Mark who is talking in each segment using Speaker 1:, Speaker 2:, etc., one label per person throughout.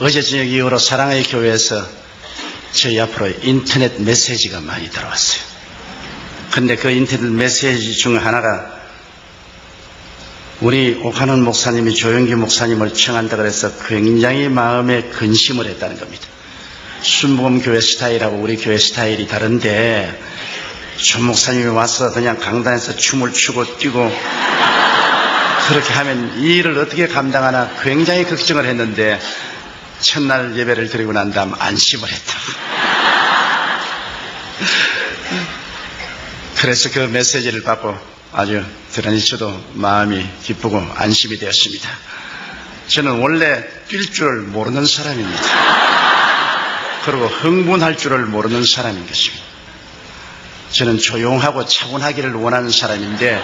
Speaker 1: 어제 저녁 이후로 사랑의 교회에서 저희 앞으로 인터넷 메시지가 많이 들어왔어요. 근데 그 인터넷 메시지 중 하나가 우리 오카논 목사님이 조영기 목사님을 청한다 그래서 굉장히 마음에 근심을 했다는 겁니다. 순복음교회 스타일하고 우리 교회 스타일이 다른데 조 목사님이 와서 그냥 강단에서 춤을 추고 뛰고 그렇게 하면 이 일을 어떻게 감당하나 굉장히 걱정을 했는데 첫날 예배를 드리고 난 다음 안심을 했다. 그래서 그 메시지를 받고 아주 대단히 저도 마음이 기쁘고 안심이 되었습니다. 저는 원래 뛸 줄을 모르는 사람입니다. 그리고 흥분할 줄을 모르는 사람인 것입니다. 저는 조용하고 차분하기를 원하는 사람인데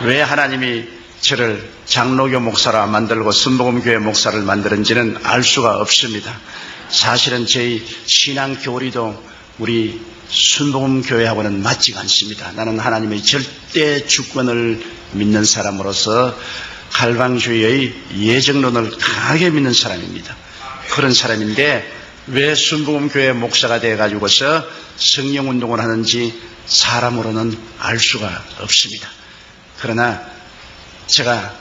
Speaker 1: 왜 하나님이 저를 장로교 목사로 만들고 순복음교회 목사를 만드는지는 알 수가 없습니다. 사실은 저희 신앙 교리도 우리 순복음교회하고는 맞지가 않습니다. 나는 하나님의 절대 주권을 믿는 사람으로서 갈방주의의 예정론을 강하게 믿는 사람입니다. 그런 사람인데 왜 순복음교회 목사가 돼가지고서 성령운동을 하는지 사람으로는 알 수가 없습니다. 그러나 제가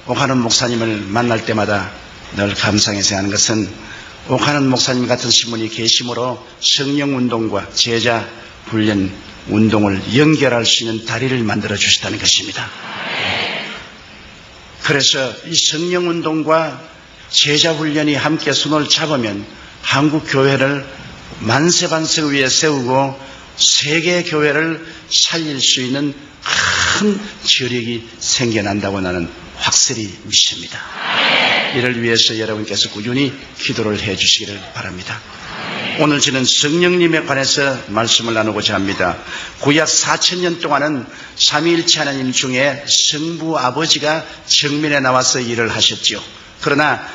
Speaker 1: 오카논 목사님을 만날 때마다 늘 감상해서 하는 것은 오카논 목사님 같은 신분이 계심으로 성령운동과 제자 훈련 운동을 연결할 수 있는 다리를 만들어 주셨다는 것입니다. 그래서 이 성령운동과 제자 훈련이 함께 손을 잡으면 한국 교회를 만세반석 위에 세우고 세계 교회를 살릴 수 있는 큰 저력이 생겨난다고 나는 확실히 믿습니다. 이를 위해서 여러분께서 꾸준히 기도를 해 주시기를 바랍니다. 오늘 저는 성령님에 관해서 말씀을 나누고자 합니다. 구약 4000년 동안은 삼위일체 하나님 중에 성부 아버지가 정면에 나와서 일을 하셨죠. 그러나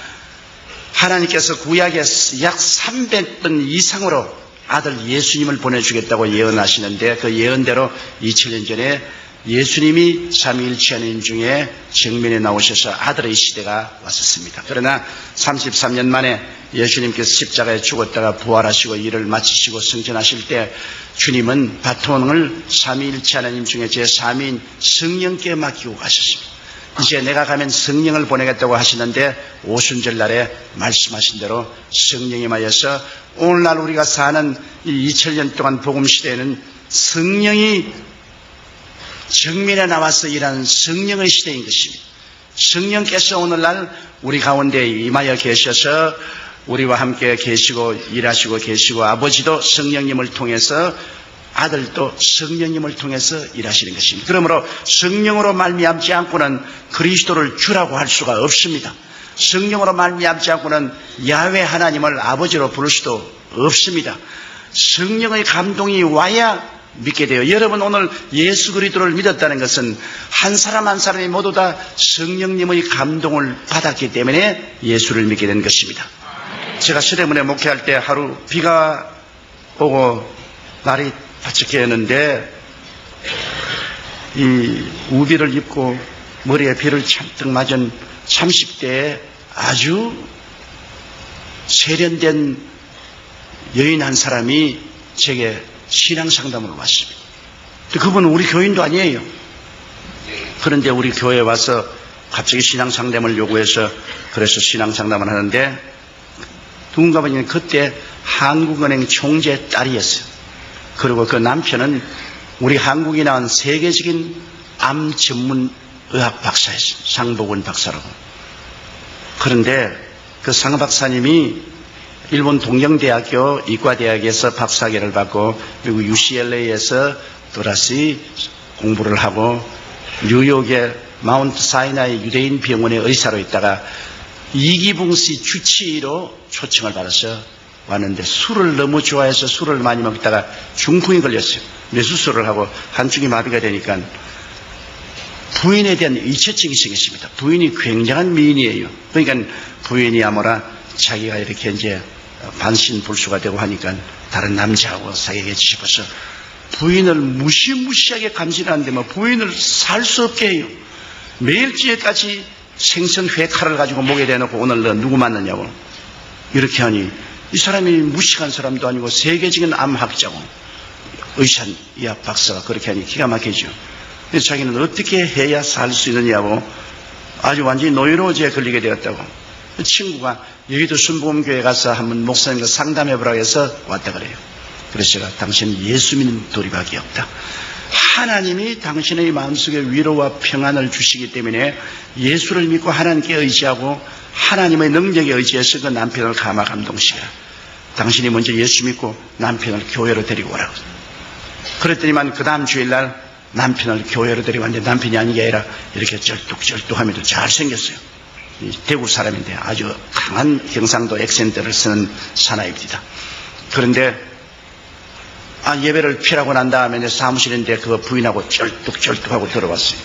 Speaker 1: 하나님께서 구약에 약 300번 이상으로 아들 예수님을 보내주겠다고 예언하시는데 그 예언대로 2000년 전에 예수님이 삼위일체 하나님 중에 정면에 나오셔서 아들의 시대가 왔었습니다. 그러나 33년 만에 예수님께서 십자가에 죽었다가 부활하시고 일을 마치시고 승천하실 때 주님은 바톤을 삼위일체 하나님 중에 제3위인 성령께 맡기고 가셨습니다. 이제 내가 가면 성령을 보내겠다고 하시는데 오순절 날에 말씀하신 대로 성령이 임하여서 오늘날 우리가 사는 이 2000년 동안 복음 시대에는 성령이 정면에 나와서 일하는 성령의 시대인 것입니다. 성령께서 오늘날 우리 가운데 임하여 계셔서 우리와 함께 계시고 일하시고 계시고 아버지도 성령님을 통해서 아들도 성령님을 통해서 일하시는 것입니다. 그러므로 성령으로 말미암지 않고는 그리스도를 주라고 할 수가 없습니다. 성령으로 말미암지 않고는 야훼 하나님을 아버지로 부를 수도 없습니다. 성령의 감동이 와야 믿게 돼요. 여러분 오늘 예수 그리스도를 믿었다는 것은 한 사람 한 사람이 모두 다 성령님의 감동을 받았기 때문에 예수를 믿게 된 것입니다. 제가 시대문에 목회할 때 하루 비가 오고 날이 바짝했는데 이 우비를 입고 머리에 비를 잔뜩 맞은 30대의 아주 세련된 여인 한 사람이 제게 신앙 상담을 왔습니다. 그분은 우리 교인도 아니에요. 그런데 우리 교회에 와서 갑자기 신앙 상담을 요구해서 그래서 신앙 상담을 하는데 누군가 보니 그때 한국은행 총재 딸이었어요. 그리고 그 남편은 우리 한국이 나온 세계적인 암 전문 의학 박사였어요. 상복원 박사라고. 그런데 그 상 박사님이 일본 동경대학교 이과대학에서 박사학위를 받고 그리고 UCLA에서 또다시 공부를 하고 뉴욕의 마운트 사이나이 유대인 병원의 의사로 있다가 이기붕씨 주치의로 초청을 받아서 왔는데 술을 너무 좋아해서 술을 많이 먹다가 중풍이 걸렸어요. 뇌수술을 하고 한쪽이 마비가 되니까 부인에 대한 의처증이 생겼습니다. 부인이 굉장한 미인이에요. 그러니까 부인이 아무라 자기가 이렇게 이제 반신불수가 되고 하니까 다른 남자하고 사귀게 싶어서 부인을 무시무시하게 감시하는데 뭐 부인을 살 수 없게 해요. 매일 저녁까지 생선 회칼을 가지고 목에 대놓고 오늘 너 누구 만났냐고. 이렇게 하니 이 사람이 무식한 사람도 아니고 세계적인 암학자고 의사의학 박사가 그렇게 하니 기가 막히죠. 그래서 자기는 어떻게 해야 살 수 있느냐고 아주 완전히 노이로제에 걸리게 되었다고. 친구가 여의도 순복음교회 가서 한번 목사님과 상담해보라고 해서 왔다 그래요. 그래서 제가 당신은 예수 믿는 도리밖에 없다. 하나님이 당신의 마음속에 위로와 평안을 주시기 때문에 예수를 믿고 하나님께 의지하고 하나님의 능력에 의지해서 그 남편을 감화감동시켜라. 당신이 먼저 예수 믿고 남편을 교회로 데리고 오라고. 그랬더니만 그 다음 주일날 남편을 교회로 데리고 왔는데 남편이 아닌 게 아니라 이렇게 쩔뚝쩔뚝하면서 잘생겼어요. 대구 사람인데 아주 강한 경상도 액센트를 쓰는 사나이입니다. 그런데 예배를 피하고 난 다음에 내 사무실인데 그 부인하고 쩔뚝쩔뚝하고 들어왔어요.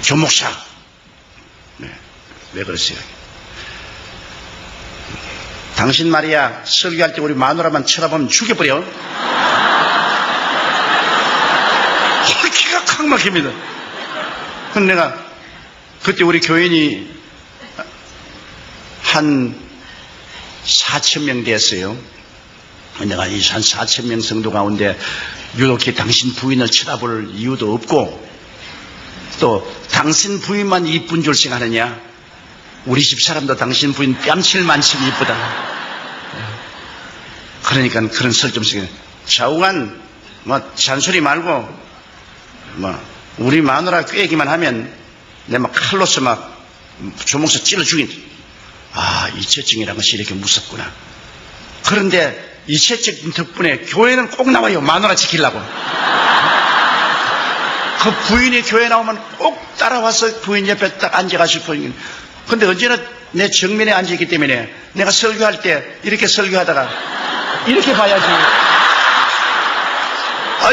Speaker 1: 조 목사. 네, 왜 그러세요? 당신 말이야 설교할 때 우리 마누라만 쳐다보면 죽여버려. 기가 칵 막힙니다. 그럼 내가 그때 우리 교인이 한 4,000명 됐어요. 내가 이 한 4,000명 성도 가운데 유독히 당신 부인을 쳐다볼 이유도 없고 또 당신 부인만 이쁜 줄 생각하느냐? 우리 집 사람도 당신 부인 뺨칠 만큼 이쁘다. 그러니까 그런 설점식에 좌우간 잔소리 말고 우리 마누라 꾀기만 하면 내 막 칼로서 막 조목사 찔러 죽인. 이체증이라는 것이 이렇게 무섭구나. 그런데 이체증 덕분에 교회는 꼭 나와요. 마누라 지키려고. 그 부인이 교회 나오면 꼭 따라와서 부인 옆에 딱 앉아가실 거예요. 근데 언제나 내 정면에 앉아있기 때문에 내가 설교할 때 이렇게 설교하다가 이렇게 봐야지.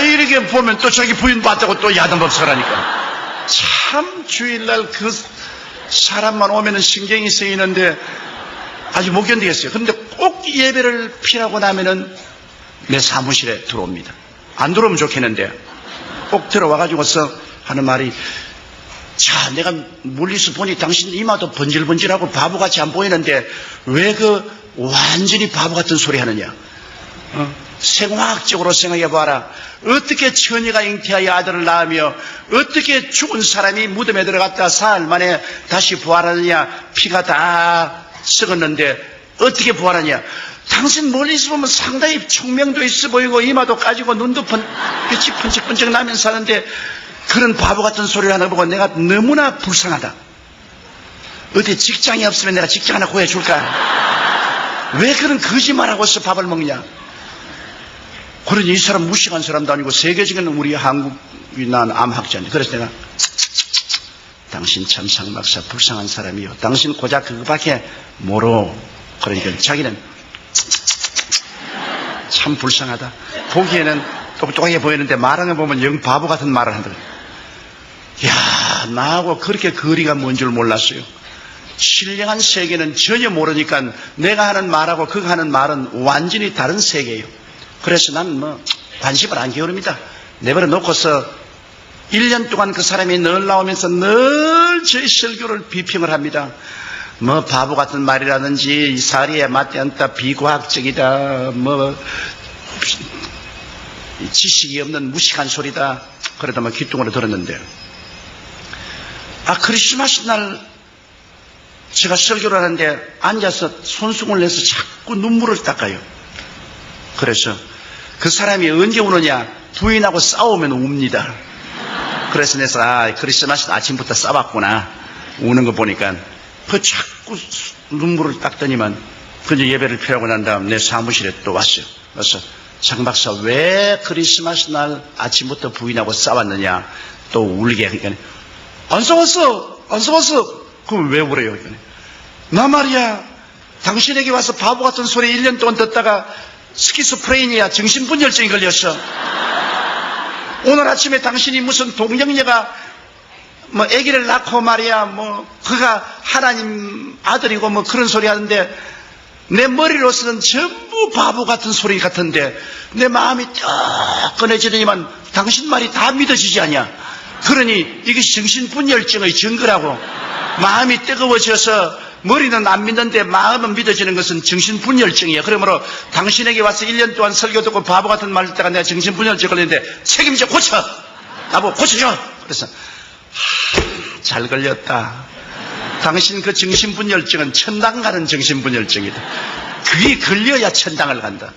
Speaker 1: 이렇게 보면 또 자기 부인 봤다고 또 야단법석하라니까. 참 주일날 그 사람만 오면은 신경이 쓰이는데 아주 못 견디겠어요. 그런데 꼭 예배를 피하고 나면은 내 사무실에 들어옵니다. 안 들어오면 좋겠는데 꼭 들어와가지고서 하는 말이 자, 내가 멀리서 보니 당신 이마도 번질번질하고 바보같이 안 보이는데 왜 그 완전히 바보 같은 소리 하느냐? 생화학적으로 생각해봐라. 어떻게 처녀가 잉태하여 아들을 낳으며 어떻게 죽은 사람이 무덤에 들어갔다 사흘 만에 다시 부활하느냐? 피가 다 썩었는데 어떻게 부활하냐? 당신 멀리서 보면 상당히 총명도 있어 보이고 이마도 까지고 눈도 빛이 번쩍번쩍 나면서 하는데 그런 바보 같은 소리를 하는 거 보고 내가 너무나 불쌍하다. 어디 직장이 없으면 내가 직장 하나 구해줄까? 왜 그런 거짓말하고서 밥을 먹냐? 그러니 이 사람 무식한 사람도 아니고 세계적인 우리 한국이 난 암학자인데 그래서 내가 당신 참 상박사 불쌍한 사람이요. 당신 고작 그거밖에 모르. 그러니까 자기는 참 불쌍하다. 보기에는 똑똑하게 보이는데 말하는 거 보면 영 바보 같은 말을 한다. 야, 나하고 그렇게 거리가 먼 줄 몰랐어요. 신령한 세계는 전혀 모르니까 내가 하는 말하고 그가 하는 말은 완전히 다른 세계예요. 그래서 나는 관심을 안 기울입니다. 내버려 놓고서 1년 동안 그 사람이 늘 나오면서 늘 저희 설교를 비평을 합니다. 바보 같은 말이라든지 사리에 맞지 않다, 비과학적이다, 지식이 없는 무식한 소리다. 그러다 귀뚱으로 들었는데 크리스마스 날 제가 설교를 하는데 앉아서 손수건을 내서 자꾸 눈물을 닦아요. 그래서 그 사람이 언제 우느냐? 부인하고 싸우면 웁니다. 그래서 내가 크리스마스 아침부터 싸웠구나. 우는 거 보니까 그 자꾸 눈물을 닦더니만 그저 예배를 피하고 난 다음 내 사무실에 또 왔어요. 그래서 장 박사 왜 크리스마스 날 아침부터 부인하고 싸웠느냐? 또 울게 하니까 안 싸웠어. 그럼 왜 울어요? 나 말이야 당신에게 와서 바보 같은 소리 1년 동안 듣다가 스키스프레이니아 정신분열증이 걸렸어. 오늘 아침에 당신이 무슨 동정녀가 아기를 낳고 말이야 그가 하나님 아들이고 그런 소리 하는데 내 머리로서는 전부 바보 같은 소리 같은데 내 마음이 딱 꺼내지더니만 당신 말이 다 믿어지지 않냐? 그러니 이것이 정신분열증의 증거라고 마음이 뜨거워져서 머리는 안 믿는데 마음은 믿어지는 것은 정신분열증이에요. 그러므로 당신에게 와서 1년 동안 설교 듣고 바보 같은 말 듣다가 내가 정신분열증 걸렸는데 책임져 고쳐! 나보고 고쳐줘! 그래서 잘 걸렸다. 당신 그 정신분열증은 천당 가는 정신분열증이다. 그게 걸려야 천당을 간다.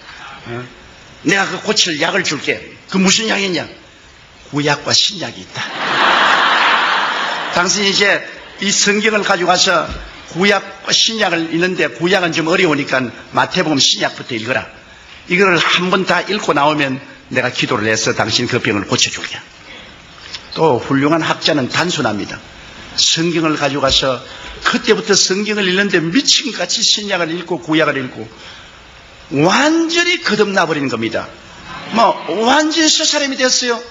Speaker 1: 내가 그 고칠 약을 줄게. 그 무슨 약이냐? 구약과 신약이 있다. 당신이 이제 이 성경을 가지고 가서 구약과 신약을 읽는데 구약은 좀 어려우니까 마태복음 신약부터 읽어라. 이거를 한 번 다 읽고 나오면 내가 기도를 해서 당신 그 병을 고쳐줄게. 또 훌륭한 학자는 단순합니다. 성경을 가지고 가서 그때부터 성경을 읽는데 미친같이 신약을 읽고 구약을 읽고 완전히 거듭나버리는 겁니다. 완전히 새 사람이 됐어요.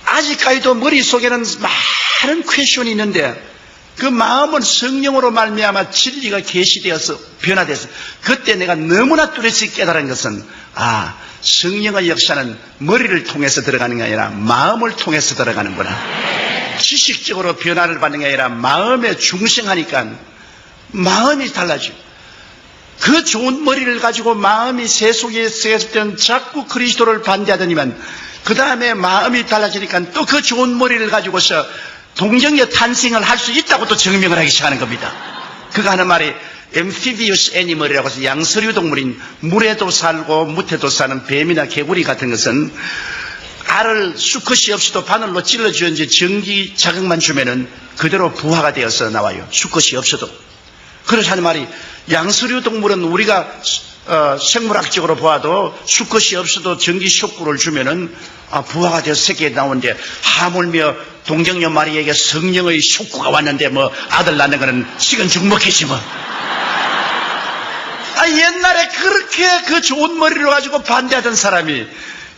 Speaker 1: 아직까지도 머릿속에는 많은 퀘션이 있는데 그 마음은 성령으로 말미암아 진리가 계시되어서 변화돼서 그때 내가 너무나 뚜렷이 깨달은 것은 성령의 역사는 머리를 통해서 들어가는 게 아니라 마음을 통해서 들어가는구나. 지식적으로 변화를 받는 게 아니라 마음에 중생하니까 마음이 달라져. 그 좋은 머리를 가지고 마음이 세속에 있을 때는 자꾸 그리스도를 반대하더니만 그 다음에 마음이 달라지니까 또 그 좋은 머리를 가지고서 동정의 탄생을 할 수 있다고 또 증명을 하기 시작하는 겁니다. 그가 하는 말이 amphibious animal이라고 해서 양서류 동물인 물에도 살고 무태도 사는 뱀이나 개구리 같은 것은 알을 수컷이 없이도 바늘로 찔러주는지 전기 자극만 주면은 그대로 부화가 되어서 나와요. 수컷이 없어도. 그래서 하는 말이 양서류 동물은 우리가 생물학적으로 보아도 수컷이 없어도 전기 쇼크를 주면은 부화가 되어서 새끼가 나오는데 하물며 동정녀 마리에게 성령의 쇼크가 왔는데 아들 낳는 거는 식은 죽 먹겠지 뭐. 옛날에 그렇게 그 좋은 머리로 가지고 반대하던 사람이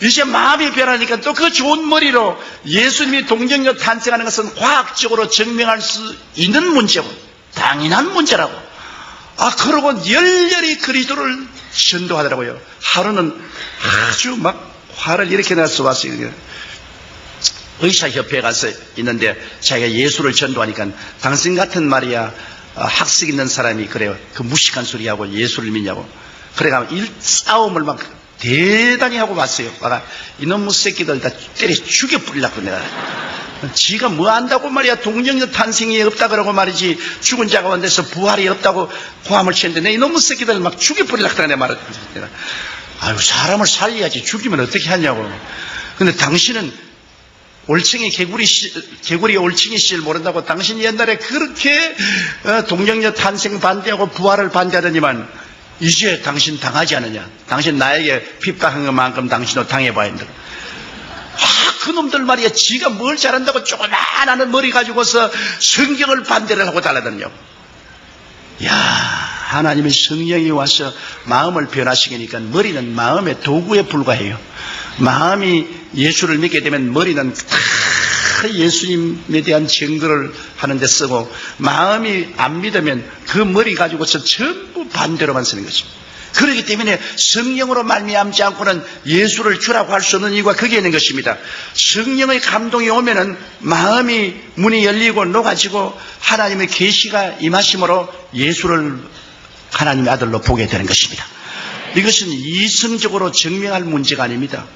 Speaker 1: 이제 마음이 변하니까 또 그 좋은 머리로 예수님이 동정녀 탄생하는 것은 과학적으로 증명할 수 있는 문제고 당연한 문제라고. 그러고 열렬히 그리스도를 전도하더라고요. 하루는 아주 화를 이렇게 내서 왔어요. 의사협회에 가서 있는데 자기가 예수를 전도하니까 당신 같은 말이야 학식 있는 사람이 그래요. 그 무식한 소리하고 예수를 믿냐고. 그래가 싸움을 대단히 하고 왔어요. 이놈의 새끼들 다 때려 죽여 뿌리려고 내가. 지가 뭐 안다고 말이야. 동정녀 탄생이 없다 그러고 말이지. 죽은 자가 원돼서 부활이 없다고 고함을 치는데 내 이놈의 새끼들 죽여 뿌리려고 내가 말했다. 사람을 살려야지 죽이면 어떻게 하냐고. 근데 당신은 올챙이 개구리 올챙이 씨를 모른다고 당신이 옛날에 그렇게 동정녀 탄생 반대하고 부활을 반대하더니만 이제 당신 당하지 않느냐. 당신 나에게 핍박한 것만큼 당신도 당해봐야 한다. 그놈들 말이야. 지가 뭘 잘한다고 조그만한 머리 가지고서 성경을 반대를 하고 달라드냐고. 하나님의 성령이 와서 마음을 변화시키니까 머리는 마음의 도구에 불과해요. 마음이 예수를 믿게 되면 머리는 다 예수님에 대한 증거를 하는데 쓰고 마음이 안 믿으면 그 머리 가지고서 전부 반대로만 쓰는 거죠. 그렇기 때문에 성령으로 말미암지 않고는 예수를 주라고 할 수 없는 이유가 거기에 있는 것입니다. 성령의 감동이 오면은 마음이 문이 열리고 녹아지고 하나님의 계시가 임하심으로 예수를 하나님의 아들로 보게 되는 것입니다. 이것은 이성적으로 증명할 문제가 아닙니다.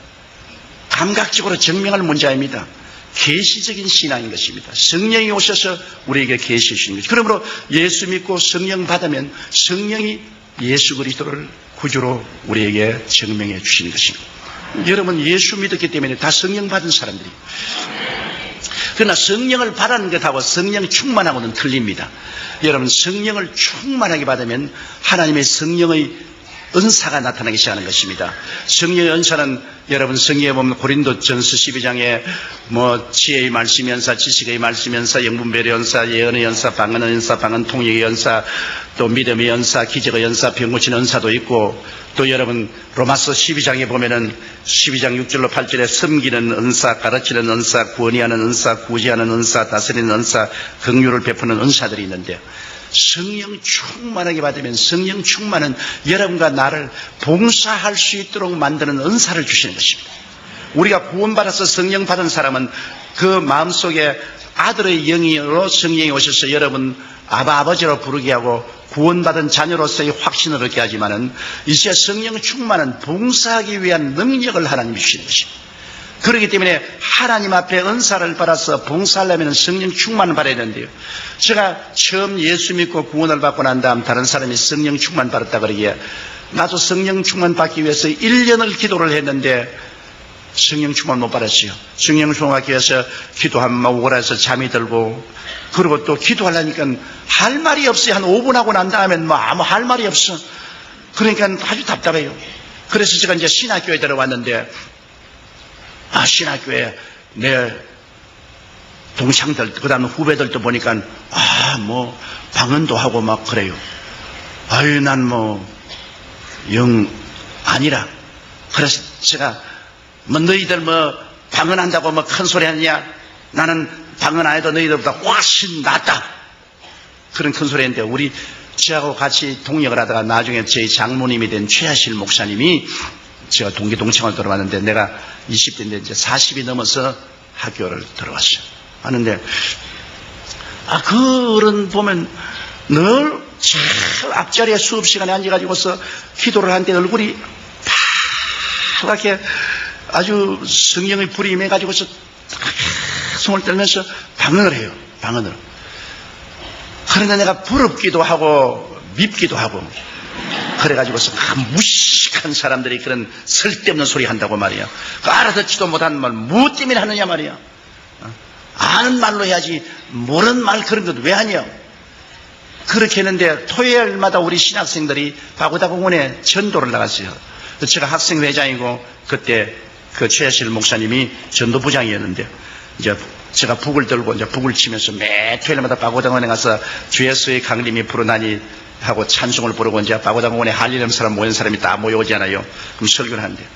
Speaker 1: 감각적으로 증명할 문제 아닙니다. 계시적인 신앙인 것입니다. 성령이 오셔서 우리에게 계시해 주시는 것입니다. 그러므로 예수 믿고 성령 받으면 성령이 예수 그리스도를 구주로 우리에게 증명해 주시는 것입니다. 여러분 예수 믿었기 때문에 다 성령 받은 사람들이에요. 그러나 성령을 받는 것하고 성령 충만하고는 틀립니다. 여러분 성령을 충만하게 받으면 하나님의 성령의 은사가 나타나기 시작하는 것입니다. 성령의 은사는 여러분 성경에 보면 고린도전서 12장에 지혜의 말씀의 연사, 지식의 말씀의 연사, 영분별의 연사, 예언의 연사, 방언의 연사, 방언 통역의 연사, 또 믿음의 연사, 기적의 연사, 병 고치는 은사도 있고 또 여러분 로마서 12장에 보면은 12장 6절로 8절에 섬기는 은사, 가르치는 은사, 구원하는 은사, 구제하는 은사, 다스리는 은사, 긍휼을 베푸는 은사들이 있는데 성령 충만하게 받으면 성령 충만은 여러분과 나를 봉사할 수 있도록 만드는 은사를 주시는 것입니다. 우리가 구원받아서 성령 받은 사람은 그 마음속에 아들의 영으로 성령이 오셔서 여러분 아버지로 부르게 하고 구원받은 자녀로서의 확신을 얻게 하지만은 이제 성령 충만은 봉사하기 위한 능력을 하나님이 주시는 것입니다. 그렇기 때문에 하나님 앞에 은사를 받아서 봉사하려면 성령 충만을 받아야 되는데요. 제가 처음 예수 믿고 구원을 받고 난 다음 다른 사람이 성령 충만 받았다 그러기에 나도 성령 충만 받기 위해서 1년을 기도를 했는데 성령 충만 못 받았어요. 성령 충만 받기 위해서 기도하면 오라 해서 잠이 들고, 그리고 또 기도하려니까 할 말이 없어요. 한 5분 하고 난 다음엔 뭐 아무 할 말이 없어. 그러니까 아주 답답해요. 그래서 제가 이제 신학교에 들어왔는데, 신학교에 내 동창들, 그 다음에 후배들도 보니까, 뭐, 방언도 하고 막 그래요. 아유, 난 뭐, 영 아니라. 그래서 제가, 뭐, 너희들 뭐, 방언한다고 뭐 큰 소리 하느냐? 나는 방언 안 해도 너희들보다 훨씬 낫다. 그런 큰 소리 했는데, 우리, 저하고 같이 동역을 하다가 나중에 저희 장모님이 된 최하실 목사님이 제가 동창을 들어왔는데, 내가 20대인데 이제 40이 넘어서 학교를 들어왔어요. 하는데, 그런 보면 늘 참 앞자리에 수업 시간에 앉아가지고서 기도를 하는데 얼굴이 파랗게 아주 성령의 불이 임해가지고서 손을 떨면서 방언을 해요. 방언을. 그런데 내가 부럽기도 하고 밉기도 하고 그래가지고서 무식한 사람들이 그런 쓸데없는 소리 한다고 말이야. 그 알아듣지도 못하는 말 뭐 때문에 하느냐 말이야. 아는 말로 해야지 모르는 말 그런 것 왜 하냐. 그렇게 했는데 토요일마다 우리 신학생들이 바구다공원에 전도를 나갔어요. 제가 학생회장이고 그때 그 최하실 목사님이 전도부장이었는데, 이제 제가 북을 들고 이제 북을 치면서 매 토요일마다 바구다공원에 가서 주 예수의 강림이 부르나니 하고 찬송을 부르고 이제 바구다공원에 할 일 없는 사람 모인 사람이 다 모여오잖아요. 그럼 설교를 하는데,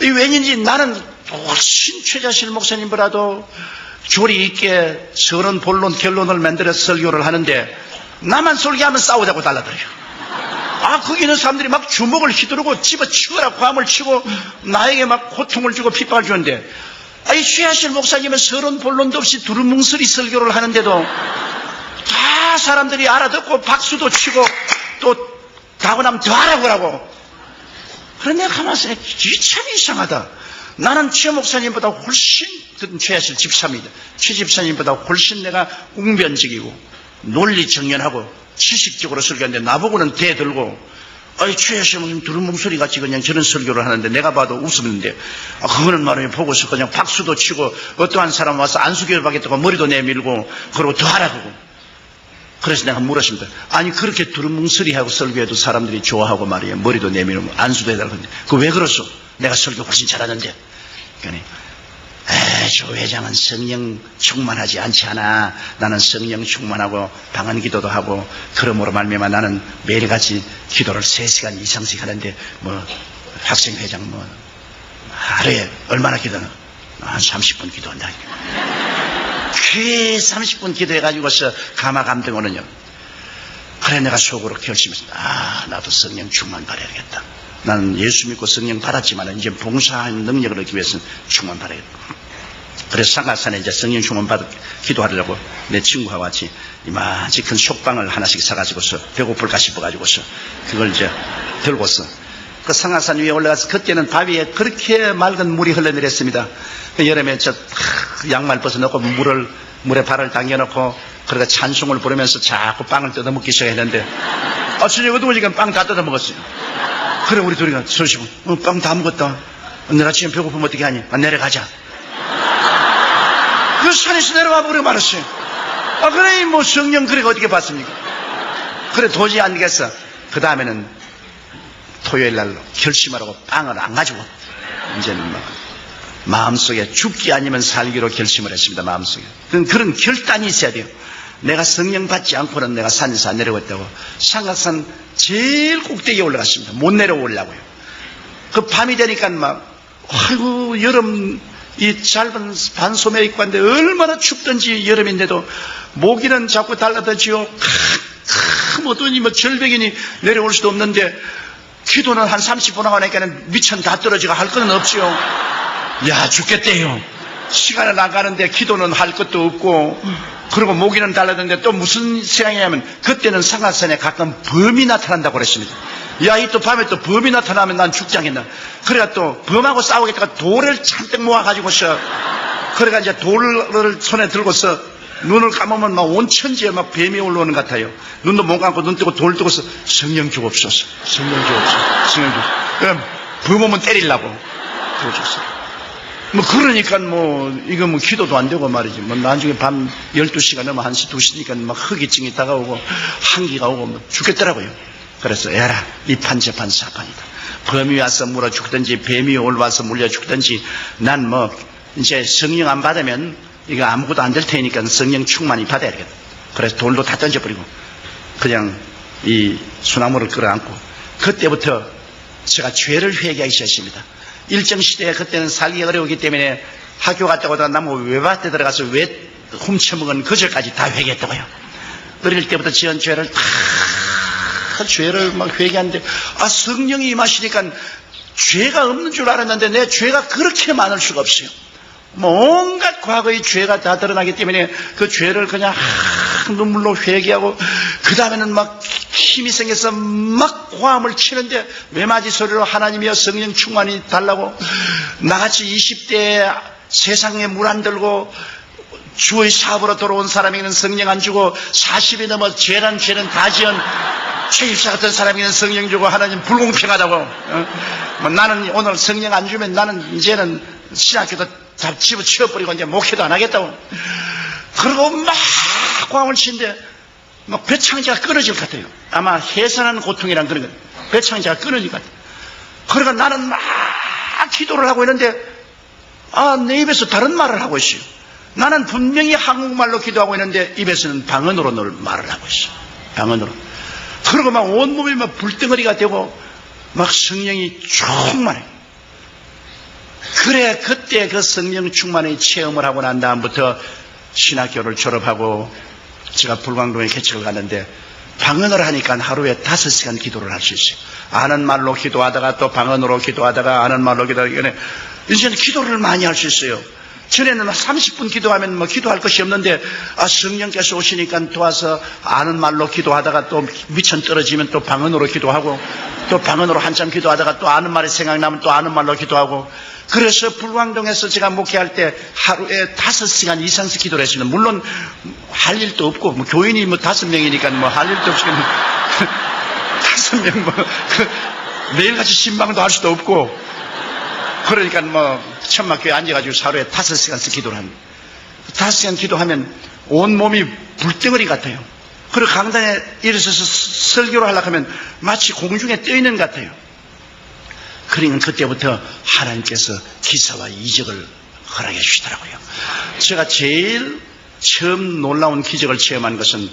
Speaker 1: 이 왠지 나는 훨씬 최하실 목사님보다도 조리 있게 서론 본론 결론을 만들어서 설교를 하는데, 나만 설교하면 싸우자고 달라들어요. 거기 있는 사람들이 막 주먹을 휘두르고 집어치우라 고함을 치고 나에게 막 고통을 주고 핍박을 주는데, 이 최하실 목사님은 서론 본론도 없이 두루뭉술이 설교를 하는데도 다 사람들이 알아듣고 박수도 치고 또 가고 나면 더 하라고 하고. 그런데 가만있어. 이게 참 이상하다. 나는 최 목사님보다 훨씬, 최하실 집사입니다. 최 집사님보다 훨씬 내가 웅변적이고 논리 정연하고 지식적으로 설교하는데 나보고는 대들고, 최하실 목사님 두루뭉술이 같이 그냥 저런 설교를 하는데 내가 봐도 웃었는데, 그거는 말이에요. 보고서 그냥 박수도 치고 어떠한 사람 와서 안수교를 받겠다고 머리도 내밀고 그러고 더 하라고. 그래서 내가 물었습니다. 아니 그렇게 두루뭉술이하고 설교해도 사람들이 좋아하고 말이에요. 머리도 내밀고 안수도 해달라고 하는데 그거 왜 그러소? 내가 설교 훨씬 잘하는데. 그러니까 조 회장은 성령 충만하지 않지 않아. 나는 성령 충만하고 방언 기도도 하고 그러므로 말미암아 나는 매일같이 기도를 3시간 이상씩 하는데, 뭐 학생회장 뭐 하루에 얼마나 기도하나? 한 30분 기도한다. 꽤 30분 기도해가지고서 감화감동하는요. 그래 내가 속으로 결심했습니다. 나도 성령 충만 받아야겠다. 나는 예수 믿고 성령 받았지만 이제 봉사하는 능력을 얻기 위해서는 충만 받아야겠다. 그래서 상가산에 이제 성령 충만 받아 기도하려고 내 친구와 같이 이마치 큰 속방을 하나씩 사가지고서 배고플까 싶어가지고서 그걸 이제 들고서 그 상가산 위에 올라가서, 그때는 바위에 그렇게 맑은 물이 흘러내렸습니다. 그 여름에 양말 벗어놓고 물에 발을 당겨놓고 그러니까 찬송을 부르면서 자꾸 빵을 뜯어먹기 시작했는데, 저녁 어두우니까 빵 다 뜯어먹었어요. 그래 우리 둘이가 소식은 빵 다 먹었다. 내일 아침에 배고프면 어떻게 하니? 내려가자. 그 산에서 내려와 버려 말았어요. 그래 뭐 성령 그래 어떻게 봤습니까? 그래 도저히 안 되겠어. 그 다음에는 토요일 날로 결심하라고 빵을 안 가지고 이제는 막 마음속에 죽기 아니면 살기로 결심을 했습니다. 마음속에 그런 결단이 있어야 돼요. 내가 성령 받지 않고는 내가 산에서 안 내려왔다고. 상각산 제일 꼭대기에 올라갔습니다. 못 내려오려고요. 그 밤이 되니까 막 아이고 여름 이 짧은 반소매 입고 왔는데 얼마나 춥던지, 여름인데도 모기는 자꾸 달라들지요. 어떠니 뭐 절벽이니 내려올 수도 없는데 기도는 한 30분 하고 나니까는 미천 다 떨어지고 할 것은 없지요. 야 죽겠대요. 시간을 나가는데 기도는 할 것도 없고 그리고 모기는 달라졌는데 또 무슨 생각이냐면 그때는 상하산에 가끔 범이 나타난다고 그랬습니다. 야, 이 또 밤에 또 범이 나타나면 난 죽지 않겠나. 그래가 또 범하고 싸우겠다가 돌을 잔뜩 모아가지고서 그래가 이제 돌을 손에 들고서 눈을 감으면 막 온 천지에 막 뱀이 올라오는 것 같아요. 눈도 못 감고 눈 뜨고 돌 뜨고서 성령 주옵소서. 성령 주옵소서. 성령 주옵소서. 그럼 범 오면 때리려고 주옵소서. 뭐 그러니까 이거 기도도 안 되고 말이지. 나중에 밤 12시가 넘어 1시 2시니까 막 허기증이 다가오고 한기가 오고 죽겠더라고요. 그래서 에라 이 판재판 사판이다. 범이 와서 물어 죽든지 뱀이 올라와서 물려 죽든지 난 이제 성령 안 받으면 이거 아무것도 안 될 테니까 성령 충만히 받아야 되겠다. 그래서 돌도 다 던져버리고 그냥 이 소나무를 끌어안고 그때부터 제가 죄를 회개하기 시작했습니다. 일정시대에 그때는 살기 어려우기 때문에 학교 갔다 오다가 나무 외밭에 들어가서 왜 훔쳐먹은 그 죄까지 다 회개했다고요. 어릴 때부터 지은 죄를 다 죄를 막 회개하는데 성령이 임하시니까 죄가 없는 줄 알았는데 내 죄가 그렇게 많을 수가 없어요. 온갖 과거의 죄가 다 드러나기 때문에 그 죄를 그냥 눈물로 회개하고 그 다음에는 막 힘이 생겨서 막 고함을 치는데 외마디 소리로 하나님이여 성령 충만히 달라고 나같이 20대에 세상에 물 안 들고 주의 사업으로 돌아온 사람에게는 성령 안 주고 40이 넘어 죄는 다 지은 최입사 같은 사람에게는 성령 주고 하나님 불공평하다고 나는 오늘 성령 안 주면 나는 이제는 신학교도 다 집어치워버리고 이제 목회도 안 하겠다고 그러고 막 고함을 치는데 막 배창자가 끊어질 것 같아요. 아마 해산하는 고통이란 그런 거예요. 배창자가 끊어질 것 같아요. 그러니까 나는 막 기도를 하고 있는데 내 입에서 다른 말을 하고 있어요. 나는 분명히 한국말로 기도하고 있는데 입에서는 방언으로 말을 하고 있어요. 방언으로. 그리고 막 온몸이 막 불덩어리가 되고 막 성령이 충만해. 그래 그때 그 성령 충만의 체험을 하고 난 다음부터 신학교를 졸업하고 제가 불광동에 개척을 갔는데 방언을 하니까 하루에 5시간 기도를 할 수 있어요. 아는 말로 기도하다가 또 방언으로 기도하다가 아는 말로 기도하다가 이제는 기도를 많이 할 수 있어요. 전에는 30분 기도하면 기도할 것이 없는데 성령께서 오시니까 도와서 아는 말로 기도하다가 또 미천 떨어지면 또 방언으로 기도하고 또 방언으로 한참 기도하다가 또 아는 말이 생각나면 또 아는 말로 기도하고 그래서 불광동에서 제가 목회할 때 하루에 5시간 이상씩 기도를 했습니다. 물론 할 일도 없고 교인이 5명이니까 할 일도 없이 5명 매일같이 신방도 할 수도 없고 그러니까 천막교에 앉아가지고 하루에 5시간씩 기도를 합니다. 5시간 기도하면 온몸이 불덩어리 같아요. 그리고 강단에 일어서서 설교를 하려고 하면 마치 공중에 떠있는 것 같아요. 그러니까 그때부터 하나님께서 기사와 이적을 허락해 주시더라고요. 제가 제일 처음 놀라운 기적을 체험한 것은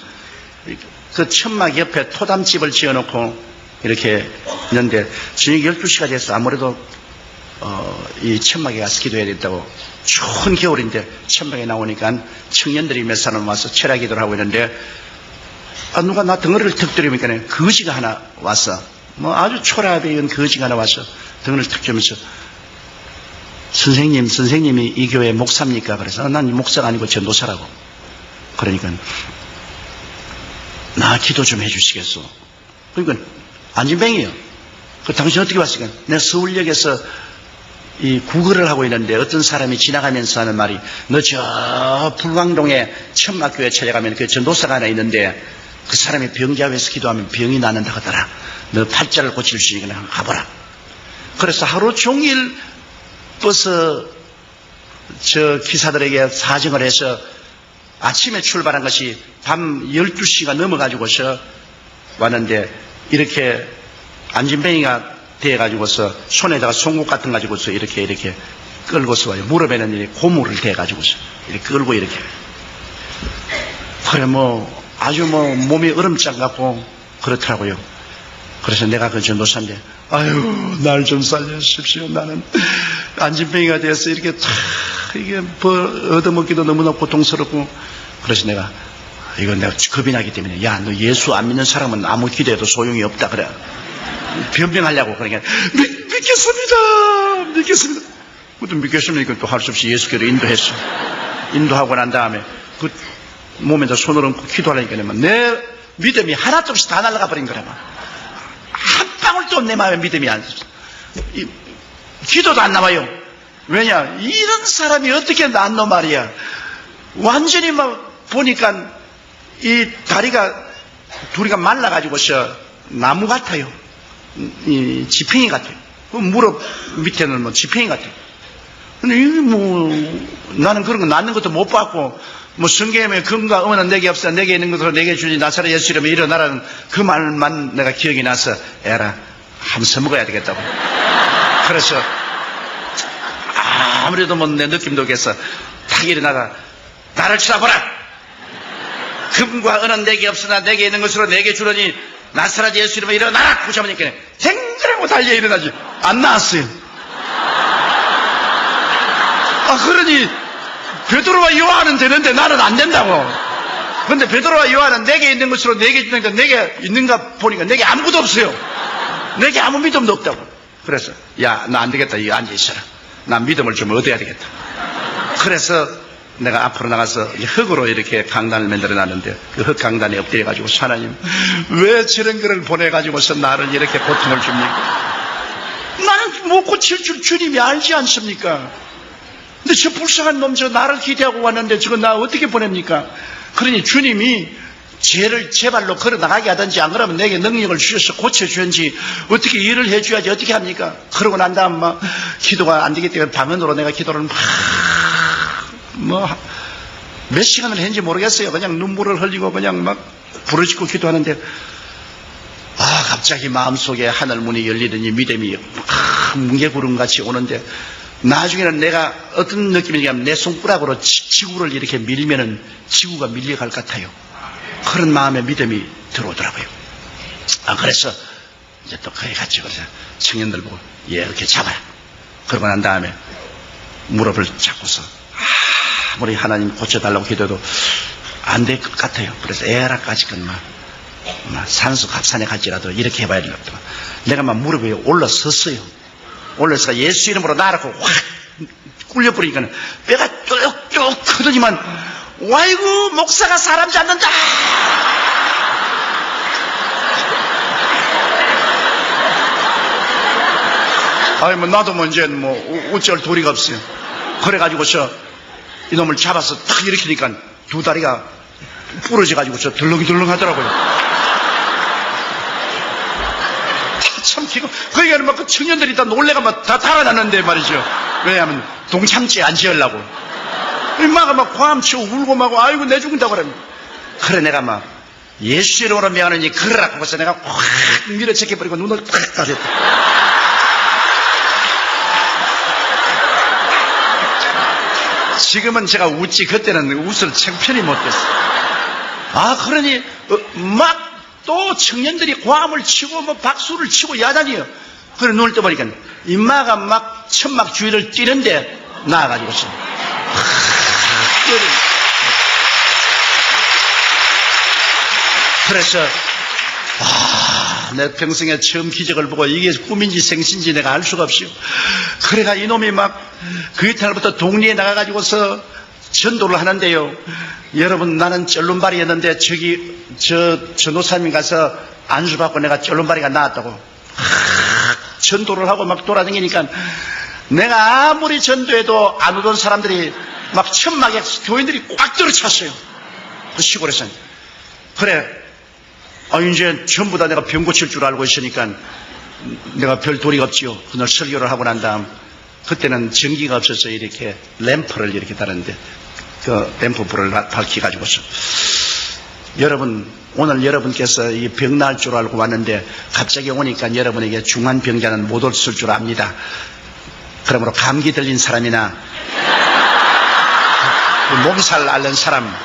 Speaker 1: 그 천막 옆에 토담집을 지어놓고 이렇게 있는데 저녁 12시가 돼서 아무래도 이 천막에 가서 기도해야 된다고 추운 겨울인데 천막에 나오니까 청년들이 몇 사람 와서 철야 기도를 하고 있는데 누가 나 덩어리를 턱 들이니까 거지가 하나 와서 아주 초라하게 익은 거지가 하나 와서 덩어리를 턱 들면서 선생님이 이 교회 목사입니까? 그래서 난 목사가 아니고 전도사라고. 그러니까 나 기도 좀 해주시겠소. 그러니까 안진뱅이요. 당신 어떻게 왔을까? 내가 서울역에서 이 구걸을 하고 있는데 어떤 사람이 지나가면서 하는 말이 너 저 불광동에 천막교회 찾아가면 그 전도사가 하나 있는데 그 사람이 병자회에서 기도하면 병이 낫는다 하더라. 너 팔자를 고칠 수 있으니까 한번 가보라. 그래서 하루 종일 버스 기사들에게 사정을 해서 아침에 출발한 것이 밤 12시가 넘어가지고서 왔는데 이렇게 안진뱅이가 대가지고서 손에다가 송곳 같은 가지고서 이렇게 끌고서 와요. 무릎에는 이렇게 고무를 대가지고서 이렇게 끌고 이렇게. 그래 아주 몸이 얼음장 같고 그렇더라고요. 그래서 내가 그 전도사인데 아유 날 좀 살려주십시오. 나는 안진뱅이가 돼서 이렇게 이게 얻어먹기도 너무나 고통스럽고 그래서 내가 겁이 나기 때문에 야 너 예수 안 믿는 사람은 아무 기도해도 소용이 없다 그래. 변명하려고 그러니까 믿겠습니다. 그것도 믿겠습니까? 또 할 수 없이 예수께로 인도했어. 인도하고 난 다음에 그 몸에다 손을 얹고 기도하려니까 내 믿음이 하나도 없이 다 날아가 버린 거라. 한 방울도 내 마음에 믿음이 안 있어. 기도도 안 나와요. 왜냐? 이런 사람이 어떻게 낫노 말이야. 완전히 막 보니까 이 다리가 둘이가 말라가지고서 나무 같아요. 이 지팽이 같아요. 그 무릎 밑에는 뭐 지팽이 같아요. 근데 이게 나는 그런 거 낫는 것도 못 봤고, 성경에 금과 은은 내게 없어, 내게 있는 것으로 내게 주지 나사렛 예수 이름에 일어나라는 그 말만 내가 기억이 나서, 에라, 한번 써먹어야 되겠다고. 그래서, 아무래도 내 느낌도 겠어. 탁 일어나가, 나를 쳐다보라! 금과 은은 내게 없으나 내게 있는 것으로 내게 주려니 나사렛 예수 이름에 일어나라! 그 잡으니까 댕그라고 달려 일어나지. 안 나왔어요. 그러니 베드로와 요한은 되는데 나는 안 된다고. 그런데 베드로와 요한은 내게 있는 것으로 내게 주니까 내게 있는가 보니까 내게 아무것도 없어요. 내게 아무 믿음도 없다고. 그래서 야, 나 안 되겠다. 여기 앉아 있어라. 난 믿음을 좀 얻어야 되겠다. 그래서 내가 앞으로 나가서 흙으로 이렇게 강단을 만들어 놨는데 그 흙 강단에 엎드려 가지고 하나님, 왜 저런 거를 보내 가지고서 나를 이렇게 고통을 줍니까? 나는 못 고칠 줄 주님이 알지 않습니까? 근데 저 불쌍한 놈, 저 나를 기대하고 왔는데 저거 나 어떻게 보냅니까? 그러니 주님이 죄를 제 발로 걸어 나가게 하든지 안 그러면 내게 능력을 주셔서 고쳐주든지 어떻게 일을 해줘야지 어떻게 합니까? 그러고 난 다음 기도가 안 되기 때문에 방언으로 내가 기도를 몇 시간을 했는지 모르겠어요. 그냥 눈물을 흘리고 그냥 부르짖고 기도하는데 갑자기 마음속에 하늘 문이 열리더니 믿음이 뭉게구름같이 오는데 나중에는 내가 어떤 느낌이냐면 내 손가락으로 지구를 이렇게 밀면은 지구가 밀려갈 것 같아요. 그런 마음의 믿음이 들어오더라고요. 그래서 이제 또 거기 같이 그래서 청년들 보고 이렇게 잡아라. 그러고 난 다음에 무릎을 잡고서 아무리 하나님 고쳐달라고 기도해도 안 될 것 같아요. 그래서 에라까지건 산수 갑산에 갈지라도 이렇게 해봐야 되겠다. 내가 무릎 위에 올라섰어요. 올라서 예수 이름으로 나라고 확 굴려버리니까 뼈가 쭉쭉 크더니만 와이고 목사가 사람 잡는다. 나도 이제 어쩔 도리가 없어요. 그래가지고서 이놈을 잡아서 탁 일으키니까 두 다리가 부러져가지고서 덜렁덜렁 하더라고요. 참 기고 거기가 그 청년들이 다 놀래가 다 달아났는데 말이죠. 왜냐하면 동참지 안 지으려고 엄마가 과음치고 울고 아이고 내 죽는다고 그러면 그래 내가 예수 이름으로 명하느니 그러라고 해서 내가 확 밀어제껴버리고 눈을 탁 가렸다. 지금은 제가 웃지 그때는 웃을 창편히 못했어. 그러니 또 청년들이 고함을 치고 박수를 치고 야단이요. 그래 눈을 떠보니까 인마가 천막 주위를 뛰는데 나와가지고서 그래서 내 평생에 처음 기적을 보고 이게 꿈인지 생신지 내가 알 수가 없어요. 그래가 이놈이 그 이탈부터 동리에 나가가지고서 전도를 하는데요. 여러분 나는 쩔눈발이였는데 저 전도사님 가서 안수받고 내가 쩔눈발이가 나왔다고 전도를 하고 돌아다니니까 내가 아무리 전도해도 안 오던 사람들이 천막에 교인들이 꽉 들어찼어요. 그 시골에서는. 그래 이제 전부 다 내가 병 고칠 줄 알고 있으니까 내가 별 도리가 없지요. 그날 설교를 하고 난 다음 그때는 전기가 없어서 이렇게 램프를 이렇게 달았는데 그 램프 불을 밝혀가지고서 여러분 오늘 여러분께서 이 병 나을 줄 알고 왔는데 갑자기 오니까 여러분에게 중한 병자는 못 없을 줄 압니다. 그러므로 감기 들린 사람이나 몸살 앓는 사람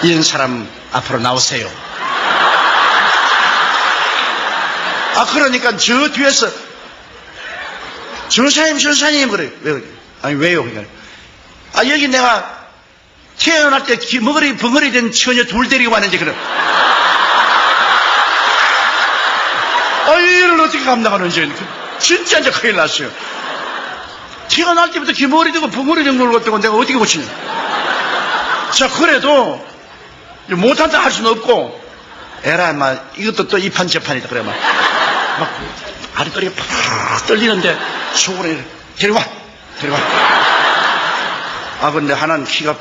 Speaker 1: 이런 사람 앞으로 나오세요. 그러니까 저 뒤에서 전사님 그래. 왜요? 여기 내가 태어날 때 벙어리 된 처녀 둘 데리고 왔는데 그래. 이를 어떻게 감당하는지 진짜 이제 큰일 났어요. 태어날 때부터 머리 되고 벙어리 된 걸 갖다가 내가 어떻게 고치냐. 자, 그래도 못한다 할 수는 없고, 에라, 막, 이것도 또 이판저판이다. 그래, 막 아랫도리가 팍 떨리는데, 속으로 데려와. 근데 하나는 키가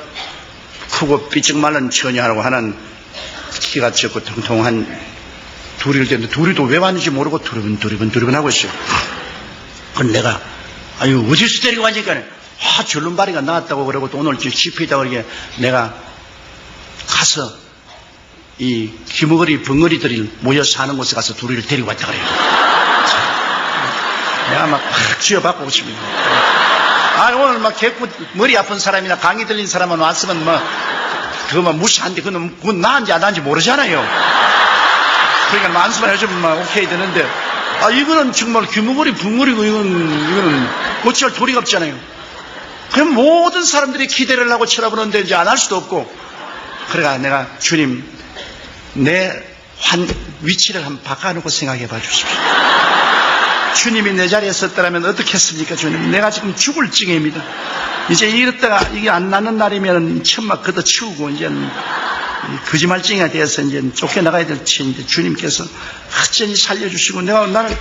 Speaker 1: 크고 삐쩍 말른 처녀하고 하나는 키가 적고 통통한 둘이를 됐는데, 둘이도 왜 왔는지 모르고 두리번 하고 있어요. 그럼 내가, 어디서 데리고 왔니까, 절름발이가 나왔다고 그러고 또 오늘 집회 있다고 그러게 내가 가서 이 귀머거리 벙어리들이 모여 사는 곳에 가서 둘이를 데리고 왔다 그래요. 내가 막 쥐어받고 오십니다. 오늘 막 개꾸 머리 아픈 사람이나 강의 들린 사람만 왔으면 그거만 무시한데 그건 나은지 안 나은지 모르잖아요. 그러니까 만수만 해주면 막 오케이 되는데, 이거는 정말 귀머거리 벙어리고 이거는 어찌할 도리가 없잖아요. 그럼 모든 사람들이 기대를 하고 쳐다보는데 이제 안 할 수도 없고, 그래가 내가 주님 내 위치를 한번 바꿔놓고 생각해 봐 주십시오. 주님이 내 자리에 섰더라면 어떻게 했습니까? 주님, 내가 지금 죽을 징해입니다. 이제 이랬다가 이게 안 나는 날이면 천막 걷어치우고 이제 거짓말쟁이가 되어서 이제 쫓겨나가야 될 치인데, 주님께서 어쩐지 살려주시고 나는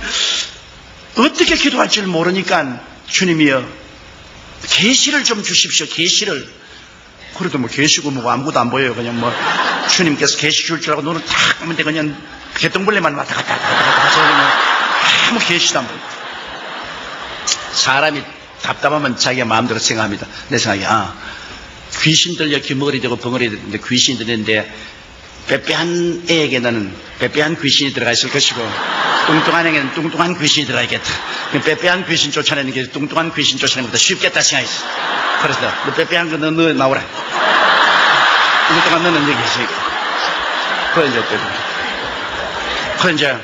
Speaker 1: 어떻게 기도할지를 모르니까 주님이여 계시를 좀 주십시오. 계시를. 그래도 계시고 뭐고 아무것도 안 보여요. 그냥 주님께서 계시 줄 줄 알고 눈을 탁 감는데 그냥 개똥벌레만 왔다 갔다 하셔서 그냥 아무 계시도 안 보여요. 사람이 답답하면 자기가 마음대로 생각합니다. 내 생각에 귀신 들려 귀머거리 되고 벙어리 되는데 귀신이 들리는데 빼빼한 애에게는 빼빼한 귀신이 들어가 있을 것이고 뚱뚱한 애에게는 뚱뚱한 귀신이 들어가겠다. 빼빼한 귀신 쫓아내는 게 뚱뚱한 귀신 쫓아내는 것보다 쉽겠다 생각했어. 그래서 너 빼빼한 거 너 나오라. 이것 동안 너는 여기 있으니까. 그래 이제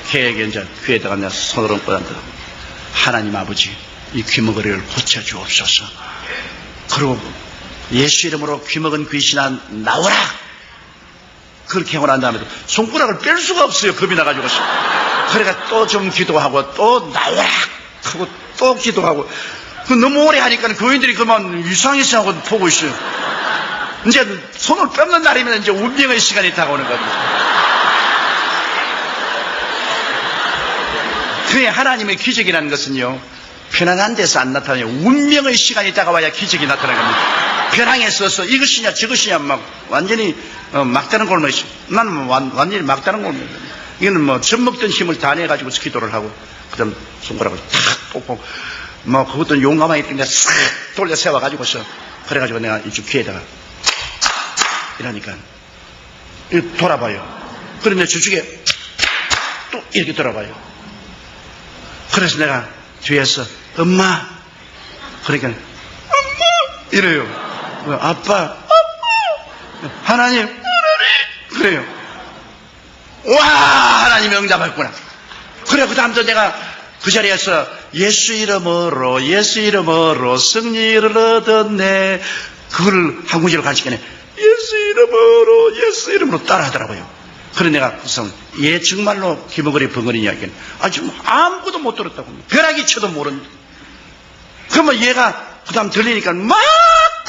Speaker 1: 걔에게 이제 귀에다가 내가 손을 얹고 앉아. 하나님 아버지, 이 귀머거리를 고쳐주옵소서. 그리고 예수 이름으로 귀먹은 귀신아 나오라. 그렇게 하고 난 다음에도 손가락을 뺄 수가 없어요. 겁이 나가지고. 그러니까 또 좀 기도하고 또 나오라 하고 또 기도하고. 너무 오래 하니까 교인들이 그만 이상하고 보고 있어요. 이제 손을 뺏는 날이면 이제 운명의 시간이 다가오는 겁니다. 그게 하나님의 기적이라는 것은요, 편안한 데서 안 나타나요. 운명의 시간이 다가와야 기적이 나타나는 겁니다. 벼랑에 서서 이것이냐 저것이냐 완전히 막다른 골목이 있어요. 나는 완전히 막다른 골목이에요. 이거는 젖먹던 힘을 다 내가지고 기도를 하고, 그 다음 손가락을 탁 뽑고, 그것도 용감하게 그냥 싹 돌려 세워가지고서, 그래가지고 내가 이쪽 귀에다가, 이러니까, 이렇게 돌아봐요. 그런데 저쪽에 또 이렇게 돌아봐요. 그래서 내가 뒤에서, 엄마! 그러니까, 엄마! 이래요. 아빠! 엄마! 하나님! 그래요. 와! 하나님이 응답했구나. 그래, 그 다음부터 내가 그 자리에서 예수 이름으로 승리를 얻었네. 그걸 한 구절을 가르치겠네. 예수 이름으로 따라 하더라고요. 그래 내가 우선 정말로 귀머거리 벙어리 이야기는 지금 아무것도 못 들었다고. 벼락이 쳐도 모르는. 그러면 얘가 그 다음 들리니까 막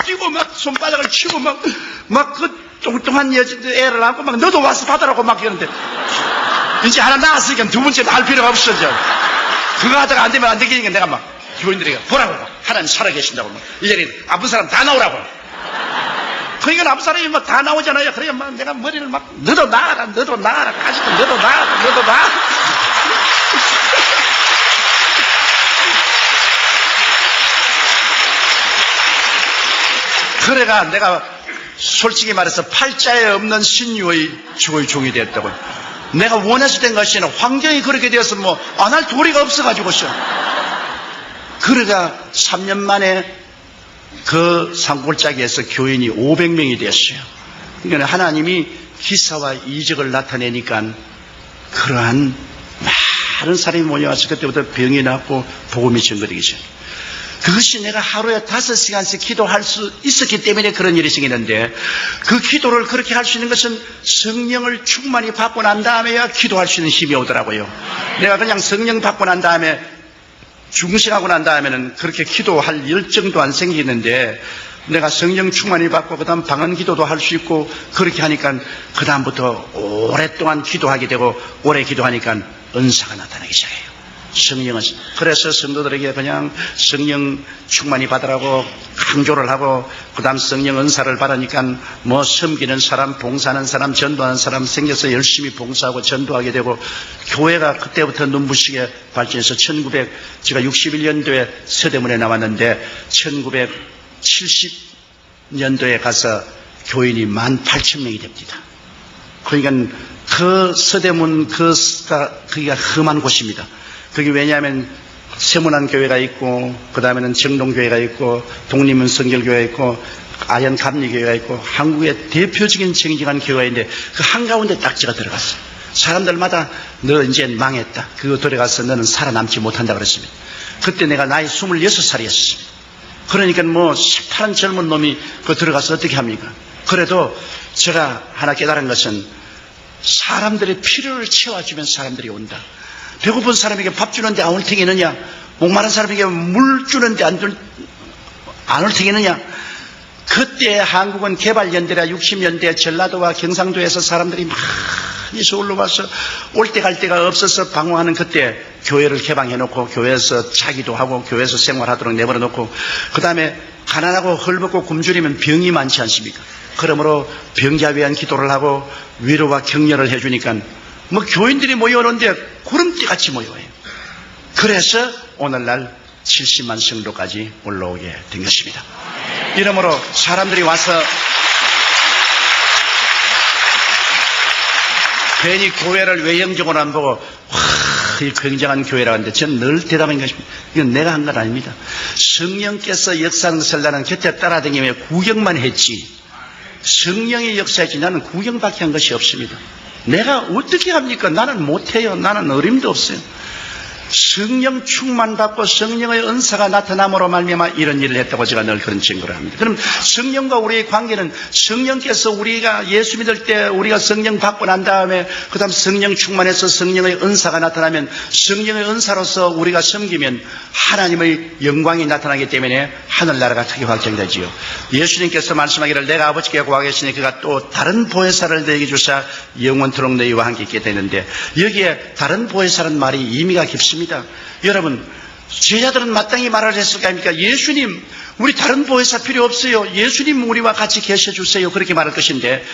Speaker 1: 뛰고 막 손바닥을 치고 막 그 뚱뚱한 애를 안고 막 너도 와서 받으라고 막 이러는데, 이제 하나 나왔으니까 두 번째 할 필요가 없어. 그거 하다가 안 되면 안 되니까 내가 막 교인들에게 보라고, 하나님 살아계신다고, 이 자리에 아픈 사람 다 나오라고. 그러니까 아픈 사람이 막 다 나오잖아요. 그러니까 막 내가 머리를 막 너도 나가라 가지고 너도 나가라. 그래가 내가 솔직히 말해서 팔자에 없는 신유의 주의 종이 됐다고. 내가 원해서 된 것이 아니라 환경이 그렇게 되어서 안 할 도리가 없어가지고서. 그러다 3년 만에 그 산골짜기에서 교인이 500명이 됐어요. 그러니까 하나님이 기사와 이적을 나타내니까 그러한 많은 사람이 모여와서 그때부터 병이 낫고 복음이 전거되기 시작해요. 그것이 내가 하루에 5시간씩 기도할 수 있었기 때문에 그런 일이 생기는데, 그 기도를 그렇게 할 수 있는 것은 성령을 충만히 받고 난 다음에야 기도할 수 있는 힘이 오더라고요. 내가 그냥 성령 받고 난 다음에 중생하고 난 다음에는 그렇게 기도할 열정도 안 생기는데, 내가 성령 충만이 받고 그 다음 방언 기도도 할 수 있고 그렇게 하니까 그 다음부터 오랫동안 기도하게 되고 오래 기도하니까 은사가 나타나기 시작해요. 성령은. 그래서 성도들에게 그냥 성령 충만이 받으라고 강조를 하고 그 다음 성령 은사를 받으니까 뭐 섬기는 사람, 봉사하는 사람, 전도하는 사람 생겨서 열심히 봉사하고 전도하게 되고 교회가 그때부터 눈부시게 발전해서 제가 61년도에 서대문에 나왔는데 1970년도에 가서 교인이 18,000명이 됩니다. 그러니까 그 서대문 거기가 험한 곳입니다. 그게 왜냐하면 세문안 교회가 있고 그 다음에는 정동교회가 있고 독립문 성결교회가 있고 아현 감리교회가 있고 한국의 대표적인 정직한 교회인데 그 한가운데 딱 제가 들어갔어요. 사람들마다 너 이제 망했다. 그거 들어가서 너는 살아남지 못한다 그랬습니다. 그때 내가 나이 26살이었습니다. 그러니까 뭐 새파란 젊은 놈이 그 들어가서 어떻게 합니까? 그래도 제가 하나 깨달은 것은 사람들의 필요를 채워주면 사람들이 온다. 배고픈 사람에게 밥 주는데 안 올 테겠느냐? 목마른 사람에게 물 주는데 안 올 테겠느냐? 그때 한국은 개발연대라 60년대 전라도와 경상도에서 사람들이 많이 서울로 와서 올 때 갈 데가 없어서 방황하는 그때 교회를 개방해놓고 교회에서 자기도 하고 교회에서 생활하도록 내버려놓고 그 다음에 가난하고 헐벗고 굶주리면 병이 많지 않습니까? 그러므로 병자 위한 기도를 하고 위로와 격려를 해주니까 뭐 교인들이 모여오는데 구름띠같이 모여요. 그래서 오늘날 70만 성도까지 올라오게 된 것입니다. 이러므로 사람들이 와서 괜히 교회를 외형적으로 안 보고 이 굉장한 교회라고 하는데 저는 늘 대답한 것입니다. 이건 내가 한 건 아닙니다. 성령께서 역사하는 것을 나는 곁에 따라다니며 구경만 했지 성령의 역사했지 나는 구경밖에 한 것이 없습니다. 내가 어떻게 합니까? 나는 못해요. 나는 어림도 없어요. 성령 충만 받고 성령의 은사가 나타남으로 말미암아 이런 일을 했다고 제가 늘 그런 증거를 합니다. 그럼 성령과 우리의 관계는 성령께서 우리가 예수 믿을 때 우리가 성령 받고 난 다음에 그 다음 성령 충만해서 성령의 은사가 나타나면 성령의 은사로서 우리가 섬기면 하나님의 영광이 나타나기 때문에 하늘나라가 크게 확장되지요. 예수님께서 말씀하기를 내가 아버지께 구하겠으니 그가 또 다른 보혜사를 너에게 주사 영원토록 너희와 함께 있게 되는데 여기에 다른 보혜사라는 말이 의미가 깊습니다. 여러분 제자들은 마땅히 말을 했을 거 아닙니까? 예수님 우리 다른 보혜사 필요 없어요. 예수님 우리와 같이 계셔주세요. 그렇게 말할 것인데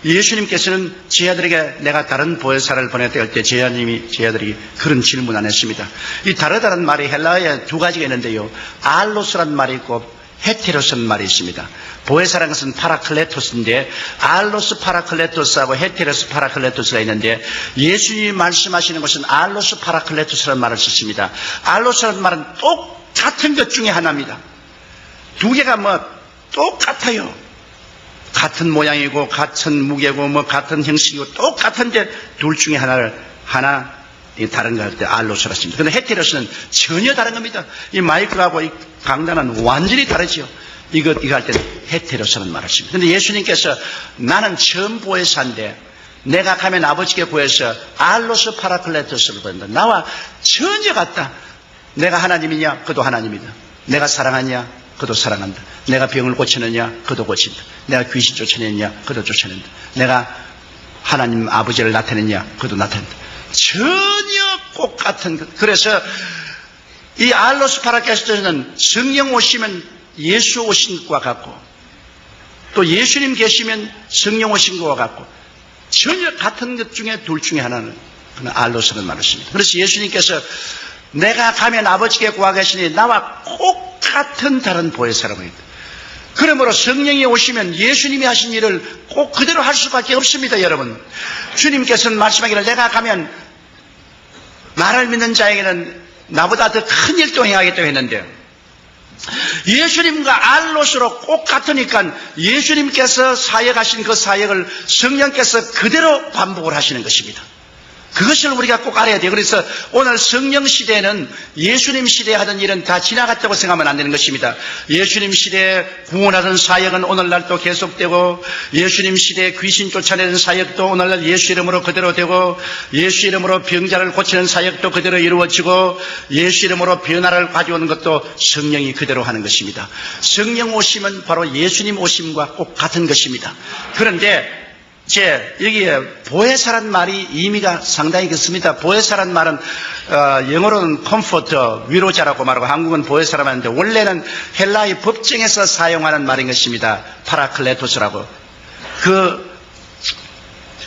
Speaker 1: 예수님께서는 제자들에게 내가 다른 보혜사를 보냈다 할 때 제자들이 그런 질문 안 했습니다. 이 다르다는 말이 헬라어에 두 가지가 있는데요. 알로스라는 말이 있고 헤테로스라는 말이 있습니다. 보혜사라는 것은 파라클레토스인데 알로스 파라클레토스하고 헤테로스 파라클레토스가 있는데 예수님이 말씀하시는 것은 알로스 파라클레토스라는 말을 썼습니다. 알로스라는 말은 똑같은 것 중에 하나입니다. 두 개가 뭐 똑같아요. 같은 모양이고 같은 무게고 뭐 같은 형식이고 똑같은데 둘 중에 하나 다른 거 할 때 알로스라 씁니다. 그런데 헤테로스는 전혀 다른 겁니다. 이 마이크하고 이 강단은 완전히 다르죠. 이거 할 때는 헤테로스라는 말을 씁니다. 그런데 예수님께서 나는 처음 보혜사인데 내가 가면 아버지께 구해서 알로스 파라클레토스를 보낸다. 나와 전혀 같다. 내가 하나님이냐? 그도 하나님이다. 내가 사랑하냐? 그도 사랑한다. 내가 병을 고치느냐? 그도 고친다. 내가 귀신 쫓아내느냐? 그도 쫓아낸다. 내가 하나님 아버지를 나타내느냐? 그도 나타낸다. 전혀 똑같은 것. 그래서 이 알로스 파라클레토스는 성령 오시면 예수 오신 것과 같고 또 예수님 계시면 성령 오신 것과 같고 전혀 같은 것 중에 둘 중에 하나는 알로스라는 말을 씁니다. 그래서 예수님께서 내가 가면 아버지께 구하겠으니 나와 똑같은 다른 보혜사라고 합니다. 그러므로 성령이 오시면 예수님이 하신 일을 꼭 그대로 할 수밖에 없습니다. 여러분 주님께서는 말씀하기를 내가 가면 나를 믿는 자에게는 나보다 더 큰 일도 행하겠다고 했는데 예수님과 알로스로 꼭 같으니까 예수님께서 사역하신 그 사역을 성령께서 그대로 반복을 하시는 것입니다. 그것을 우리가 꼭 알아야 돼요. 그래서 오늘 성령 시대에는 예수님 시대에 하던 일은 다 지나갔다고 생각하면 안 되는 것입니다. 예수님 시대에 구원하던 사역은 오늘날도 계속되고, 예수님 시대에 귀신 쫓아내는 사역도 오늘날 예수 이름으로 그대로 되고, 예수 이름으로 병자를 고치는 사역도 그대로 이루어지고, 예수 이름으로 변화를 가져오는 것도 성령이 그대로 하는 것입니다. 성령 오심은 바로 예수님 오심과 꼭 같은 것입니다. 그런데 여기에 보혜사란 말이 의미가 상당히 깊습니다. 보혜사란 말은 영어로는 컴포터, 위로자라고 말하고, 한국은 보혜사라고 하는데, 원래는 헬라의 법정에서 사용하는 말인 것입니다. 파라클레토스라고.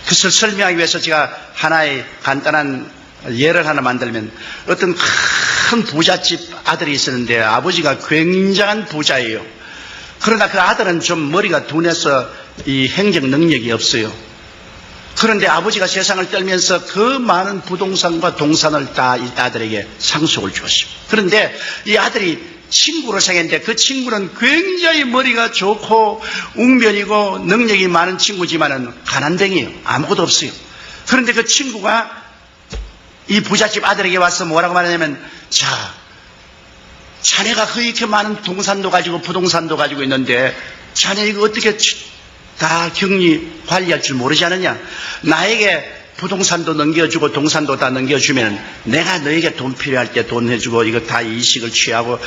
Speaker 1: 그것을 설명하기 위해서 제가 하나의 간단한 예를 하나 만들면, 어떤 큰 부잣집 아들이 있었는데 아버지가 굉장한 부자예요. 그러나 그 아들은 좀 머리가 둔해서 이 행정 능력이 없어요. 그런데 아버지가 세상을 떨면서 그 많은 부동산과 동산을 다 이 아들에게 상속을 주었습니다. 그런데 이 아들이 친구를 생겼는데, 그 친구는 굉장히 머리가 좋고 웅변이고 능력이 많은 친구지만은 가난뱅이에요. 아무것도 없어요. 그런데 그 친구가 이 부잣집 아들에게 와서 뭐라고 말하냐면, 자네가 그렇게 많은 동산도 가지고 부동산도 가지고 있는데 자네 이거 어떻게 다 격리 관리할 줄 모르지 않느냐? 나에게 부동산도 넘겨주고 동산도 다 넘겨주면 내가 너에게 돈 필요할 때 돈 해주고 이거 다 이식을 취하고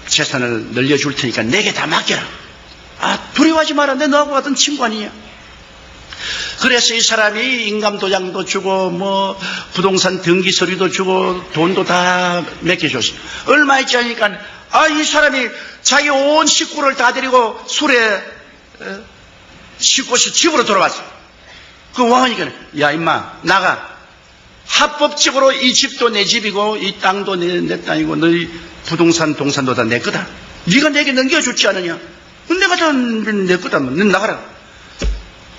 Speaker 1: 재산을 늘려줄 테니까 내게 다 맡겨라. 두려워하지 마라. 내 너하고 같은 친구 아니냐? 그래서 이 사람이 인감도장도 주고 부동산 등기 서류도 주고 돈도 다 맡겨줬어요. 얼마 있지 않으니까 이 사람이 자기 온 식구를 다 데리고 술에 싣고서 집으로 돌아왔어요. 그 왕이니까, 야 임마 나가. 합법적으로 이 집도 내 집이고 이 땅도 내 땅이고 너희 부동산 동산도 다 내 거다. 네가 내게 넘겨줬지 않느냐? 내가 다 내 거다. 넌 나가라.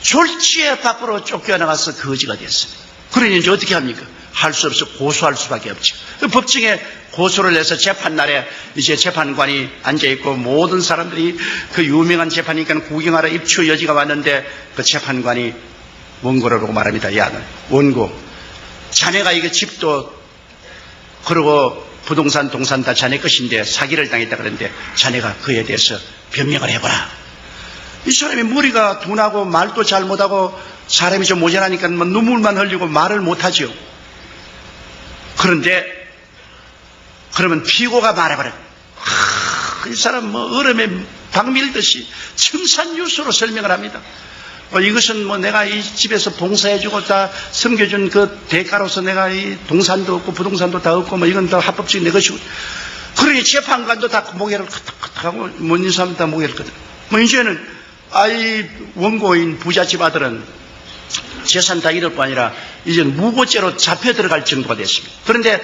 Speaker 1: 졸지에 밖으로 쫓겨나가서 거지가 됐습니다. 그러니 이제 어떻게 합니까? 할 수 없어 고소할 수밖에 없죠. 법정에 고소를 해서 재판날에 이제 재판관이 앉아있고 모든 사람들이 그 유명한 재판이니까 구경하러 입추 여지가 왔는데, 그 재판관이 원고를 보고 말합니다. 야, 원고, 자네가 이게 집도 그러고 부동산 동산 다 자네 것인데 사기를 당했다 그랬는데 자네가 그에 대해서 변명을 해보라. 이 사람이 머리가 둔하고 말도 잘 못하고 사람이 좀 모자라니까 눈물만 흘리고 말을 못하죠. 그런데 그러면 피고가 말해버려. 이 사람 얼음에 박 밀듯이 청산유수로 설명을 합니다. 이것은 내가 이 집에서 봉사해주고 다 섬겨준 그 대가로서 내가 이 동산도 없고 부동산도 다 없고 이건 다 합법적인 내 것이고. 그러니 재판관도 다 모개를 하고 모든 사람 다 모개를 거든. 이제는 이 원고인 부잣집 아들은 재산 다 잃을 뿐 아니라 이제 무고죄로 잡혀 들어갈 정도가 됐습니다. 그런데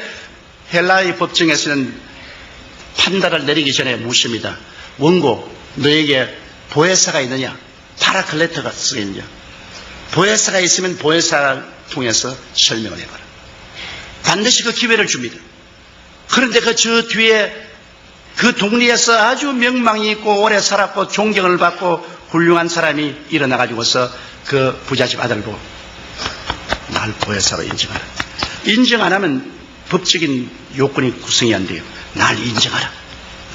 Speaker 1: 헬라의 법정에서는 판단을 내리기 전에 묻습니다. 원고, 너에게 보혜사가 있느냐? 파라클레토가 쓰겠느냐? 보혜사가 있으면 보혜사를 통해서 설명을 해봐라. 반드시 그 기회를 줍니다. 그런데 저 뒤에 그 동리에서 아주 명망이 있고 오래 살았고 존경을 받고 훌륭한 사람이 일어나가지고서 그 부잣집 아들 보고 날 보혜사로 인정하라. 인정 안 하면 법적인 요건이 구성이 안 돼요. 날 인정하라.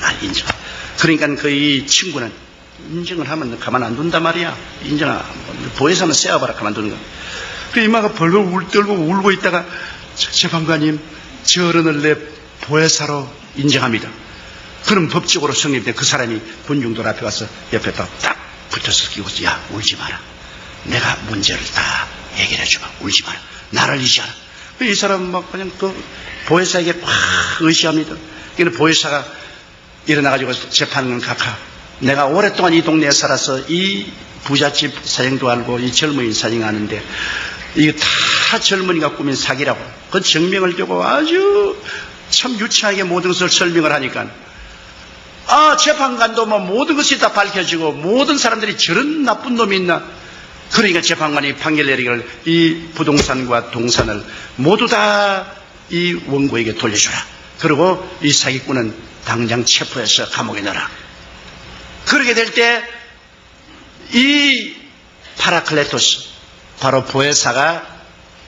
Speaker 1: 날 인정하라. 그러니까 이 친구는 인정을 하면 가만 안 둔단 말이야. 보혜사는 세워봐라. 가만 두는 거. 그 이마가 벌벌 떨고 울고 있다가 재판관님, 저 어른을 내 보혜사로 인정합니다. 그럼 법적으로 성립돼. 그 사람이 군중들 앞에 가서 옆에 딱 붙어서 끼고서, 야, 울지 마라. 내가 문제를 다 해결해 주마. 울지 마라. 나를 의지하라. 이 사람 그냥 보혜사에게 막 의지합니다. 그러니까 보혜사가 일어나가지고 재판은 각하. 내가 오랫동안 이 동네에 살아서 이 부잣집 사정도 알고 이 젊은이 사정 아는데 이거 다 젊은이가 꾸민 사기라고. 그 증명을 두고 아주 참 유치하게 모든 것을 설명을 하니까 재판관도 모든 것이 다 밝혀지고 모든 사람들이 저런 나쁜 놈이 있나. 그러니까 재판관이 판결 내리기를 이 부동산과 동산을 모두 다 이 원고에게 돌려주라. 그리고 이 사기꾼은 당장 체포해서 감옥에 넣어라. 그렇게 될 때 이 파라클레토스, 바로 보혜사가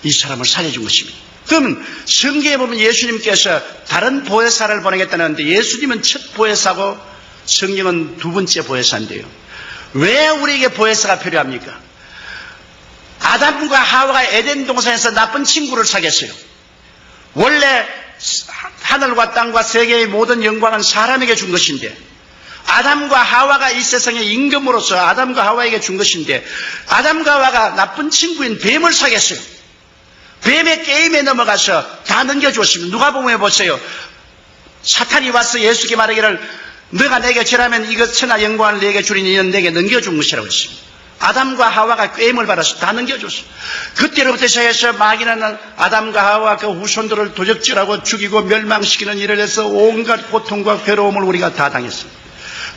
Speaker 1: 이 사람을 살려준 것입니다. 그러면 성경에 보면 예수님께서 다른 보혜사를 보내겠다는데 예수님은 첫 보혜사고 성경은 두 번째 보혜사인데요. 왜 우리에게 보혜사가 필요합니까? 아담과 하와가 에덴 동산에서 나쁜 친구를 사귀었어요. 원래 하늘과 땅과 세계의 모든 영광은 사람에게 준 것인데 아담과 하와가 이 세상의 임금으로서 아담과 하와에게 준 것인데 아담과 하와가 나쁜 친구인 뱀을 사귀었어요. 뱀의 게임에 넘어가서 다 넘겨주었습니다. 누가복음에 보세요. 사탄이 와서 예수께 말하기를 너가 내게 절하면 이것 천하 영광을 내게 주리니 이는 내게 넘겨준 것이라고 했습니다. 아담과 하와가 게임을 받아서 다 넘겨줬어요. 그때로부터 시작해서 마귀는 아담과 하와 그 후손들을 도적질하고 죽이고 멸망시키는 일을 해서 온갖 고통과 괴로움을 우리가 다 당했어요.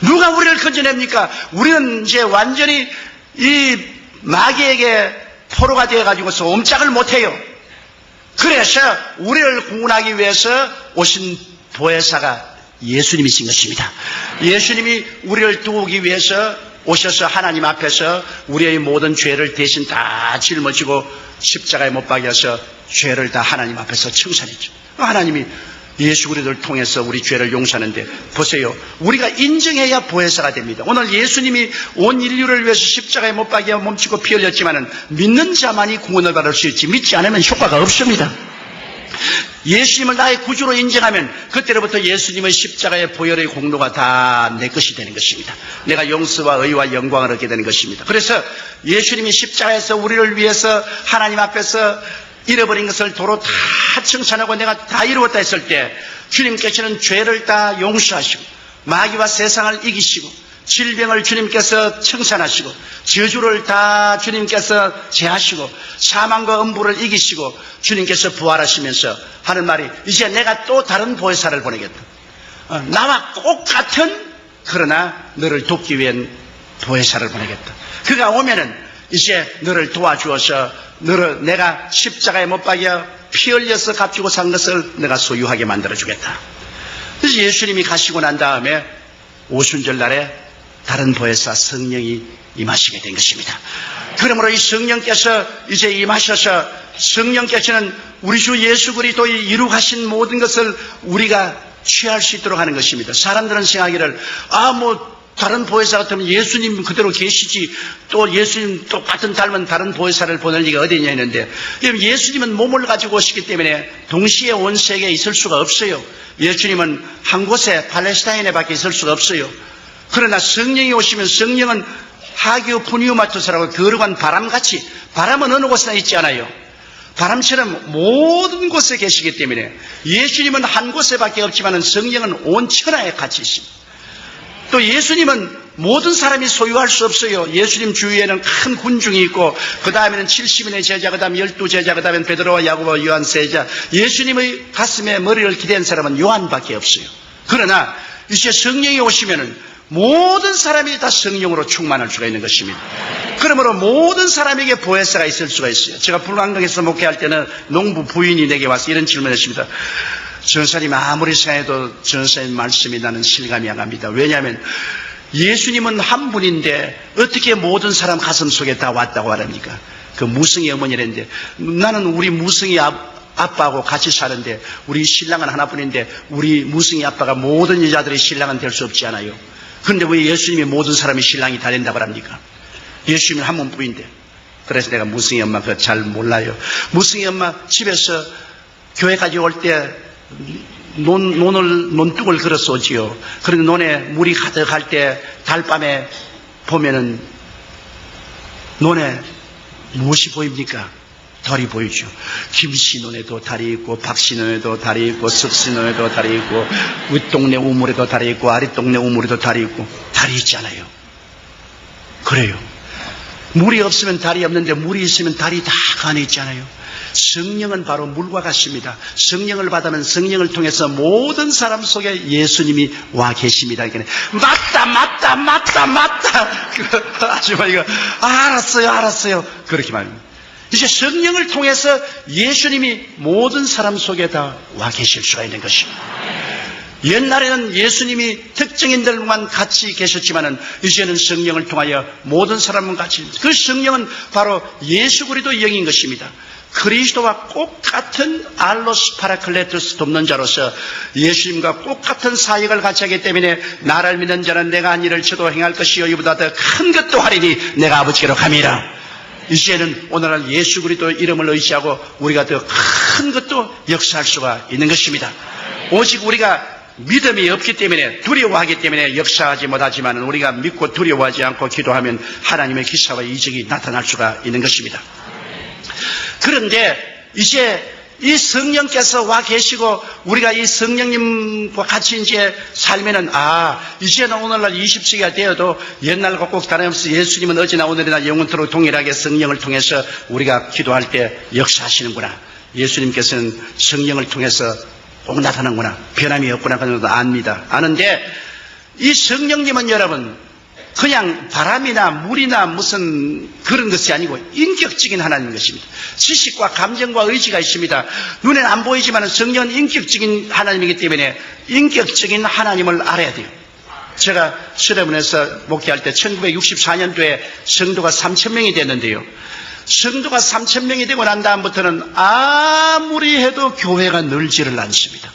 Speaker 1: 누가 우리를 건져냅니까? 우리는 이제 완전히 이 마귀에게 포로가 되어가지고서 옴짝을 못해요. 그래서 우리를 구원하기 위해서 오신 보혜사가 예수님이신 것입니다. 예수님이 우리를 도우기 위해서 오셔서 하나님 앞에서 우리의 모든 죄를 대신 다 짊어지고 십자가에 못 박여서 죄를 다 하나님 앞에서 청산했죠. 하나님이 예수 그리스도를 통해서 우리 죄를 용서하는데 보세요. 우리가 인정해야 보혜사가 됩니다. 오늘 예수님이 온 인류를 위해서 십자가에 못 박여 몸치고 피 흘렸지만은 믿는 자만이 구원을 받을 수 있지 믿지 않으면 효과가 없습니다. 예수님을 나의 구주로 인정하면 그때로부터 예수님의 십자가의 보혈의 공로가 다 내 것이 되는 것입니다. 내가 용서와 의와 영광을 얻게 되는 것입니다. 그래서 예수님이 십자가에서 우리를 위해서 하나님 앞에서 잃어버린 것을 도로 다 청산하고 내가 다 이루었다 했을 때 주님께서는 죄를 다 용서하시고 마귀와 세상을 이기시고 질병을 주님께서 청산하시고 저주를 다 주님께서 제하시고 사망과 음부를 이기시고 주님께서 부활하시면서 하는 말이 이제 내가 또 다른 보혜사를 보내겠다. 나와 똑같은 그러나 너를 돕기 위한 보혜사를 보내겠다. 그가 오면은 이제 너를 도와주어서 너를 내가 십자가에 못 박여 피 흘려서 값주고 산 것을 내가 소유하게 만들어주겠다. 그래서 예수님이 가시고 난 다음에 오순절 날에 다른 보혜사 성령이 임하시게 된 것입니다. 그러므로 이 성령께서 이제 임하셔서 성령께서는 우리 주 예수 그리스도의 이룩하신 모든 것을 우리가 취할 수 있도록 하는 것입니다. 사람들은 생각하기를 다른 보혜사 같으면 예수님 그대로 계시지 또 예수님 똑같은 닮은 다른 보혜사를 보낼 리가 어디냐 했는데 예수님은 몸을 가지고 오시기 때문에 동시에 온 세계에 있을 수가 없어요. 예수님은 한 곳에 팔레스타인에 밖에 있을 수가 없어요. 그러나 성령이 오시면 성령은 하기오 푸니우마토스라고 거룩한 바람같이 바람은 어느 곳에나 있지 않아요. 바람처럼 모든 곳에 계시기 때문에 예수님은 한 곳에밖에 없지만 성령은 온 천하에 같이 있습니다. 또 예수님은 모든 사람이 소유할 수 없어요. 예수님 주위에는 큰 군중이 있고 그 다음에는 70인의 제자, 그 다음에 12제자, 그 다음에 베드로와 야고보와 요한 세자. 예수님의 가슴에 머리를 기댄 사람은 요한밖에 없어요. 그러나 이제 성령이 오시면은 모든 사람이 다 성령으로 충만할 수가 있는 것입니다. 그러므로 모든 사람에게 보혜사가 있을 수가 있어요. 제가 불안강에서 목회할 때는 농부 부인이 내게 와서 이런 질문을 했습니다. 전사님 아무리 생각해도 전사님 말씀이 나는 실감이 안 갑니다. 왜냐하면 예수님은 한 분인데 어떻게 모든 사람 가슴 속에 다 왔다고 말합니까? 그 무성이 어머니랬는데 나는 우리 무성이 아빠하고 같이 사는데 우리 신랑은 하나뿐인데 우리 무성이 아빠가 모든 여자들의 신랑은 될 수 없지 않아요. 그런데 왜 예수님이 모든 사람이 신랑이 다 된다고 합니까? 예수님은 한 분뿐인데. 그래서 내가 무성이 엄마 그거 잘 몰라요. 무성이 엄마 집에서 교회까지 올 때 논둑을 걸어서 오지요. 그런데 논에 물이 가득할 때 달밤에 보면은 논에 무엇이 보입니까? 달이 보이죠. 김씨 논에도 달이 있고 박씨 논에도 달이 있고 석씨 논에도 달이 있고 윗동네 우물에도 달이 있고 아랫동네 우물에도 달이 있고 달이 있잖아요. 그래요. 물이 없으면 달이 없는데 물이 있으면 달이 다 안에 있잖아요. 성령은 바로 물과 같습니다. 성령을 받으면 성령을 통해서 모든 사람 속에 예수님이 와 계십니다. 맞다. 아주머니가 알았어요. 그렇게 말합니다. 이제 성령을 통해서 예수님이 모든 사람 속에 다 와 계실 수가 있는 것입니다. 옛날에는 예수님이 특정인들만 같이 계셨지만은 이제는 성령을 통하여 모든 사람은 같이, 그 성령은 바로 예수 그리스도의 영인 것입니다. 그리스도와 똑같은 알로스 파라클레토스 돕는 자로서 예수님과 똑같은 사역을 같이 하기 때문에 나를 믿는 자는 내가 한 일을 저도 행할 것이요 이보다 더 큰 것도 하리니 내가 아버지께로 감이라. 이제는 오늘날 예수 그리스도의 이름을 의지하고 우리가 더 큰 것도 역사할 수가 있는 것입니다. 오직 우리가 믿음이 없기 때문에, 두려워하기 때문에 역사하지 못하지만 우리가 믿고 두려워하지 않고 기도하면 하나님의 기사와 이적이 나타날 수가 있는 것입니다. 그런데 이제 이 성령께서 와 계시고 우리가 이 성령님과 같이 이제 살면은, 이제는 오늘날 20세기가 되어도 옛날과 꼭 다름없이 예수님은 어제나 오늘이나 영원토록 동일하게 성령을 통해서 우리가 기도할 때 역사하시는구나. 예수님께서는 성령을 통해서 꼭 나타나는구나. 변함이 없구나. 그런 것도 압니다. 아는데 이 성령님은 여러분 그냥 바람이나 물이나 무슨 그런 것이 아니고 인격적인 하나님인 것입니다. 지식과 감정과 의지가 있습니다. 눈에는 안 보이지만 성령은 인격적인 하나님이기 때문에 인격적인 하나님을 알아야 돼요. 제가 서대문에서 목회할 때 1964년도에 성도가 3,000명이 됐는데요. 성도가 3,000명이 되고 난 다음부터는 아무리 해도 교회가 늘지를 않습니다.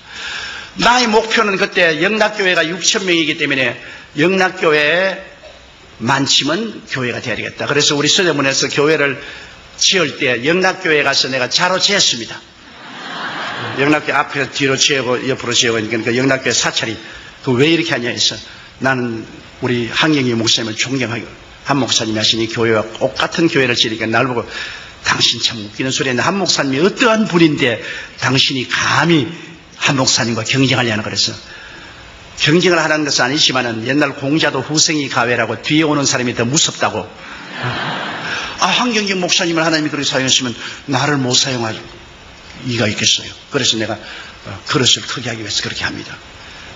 Speaker 1: 나의 목표는 그때 영락교회가 6,000명이기 때문에 영락교회에 많지면 교회가 돼야 되겠다. 그래서 우리 서대문에서 교회를 지을 때 영락교회에 가서 내가 자로 지었습니다. 영락교회 앞에서 뒤로 지우고 옆으로 지우고, 그러니까 영락교회 사찰이 왜 이렇게 하냐 해서 나는 우리 항영희 목사님을 존경하고 한 목사님이 하시니 교회와 똑같은 교회를 지으니까 날 보고 당신 참 웃기는 소리 했는데 한 목사님이 어떠한 분인데 당신이 감히 한 목사님과 경쟁하려나 그래서 경쟁을 하는 것은 아니지만은 옛날 공자도 후생이 가외라고 뒤에 오는 사람이 더 무섭다고. 황경진 목사님을 하나님이 그렇게 사용했으면 나를 못 사용할 이가 있겠어요. 그래서 내가 그릇을 크게 하기 위해서 그렇게 합니다.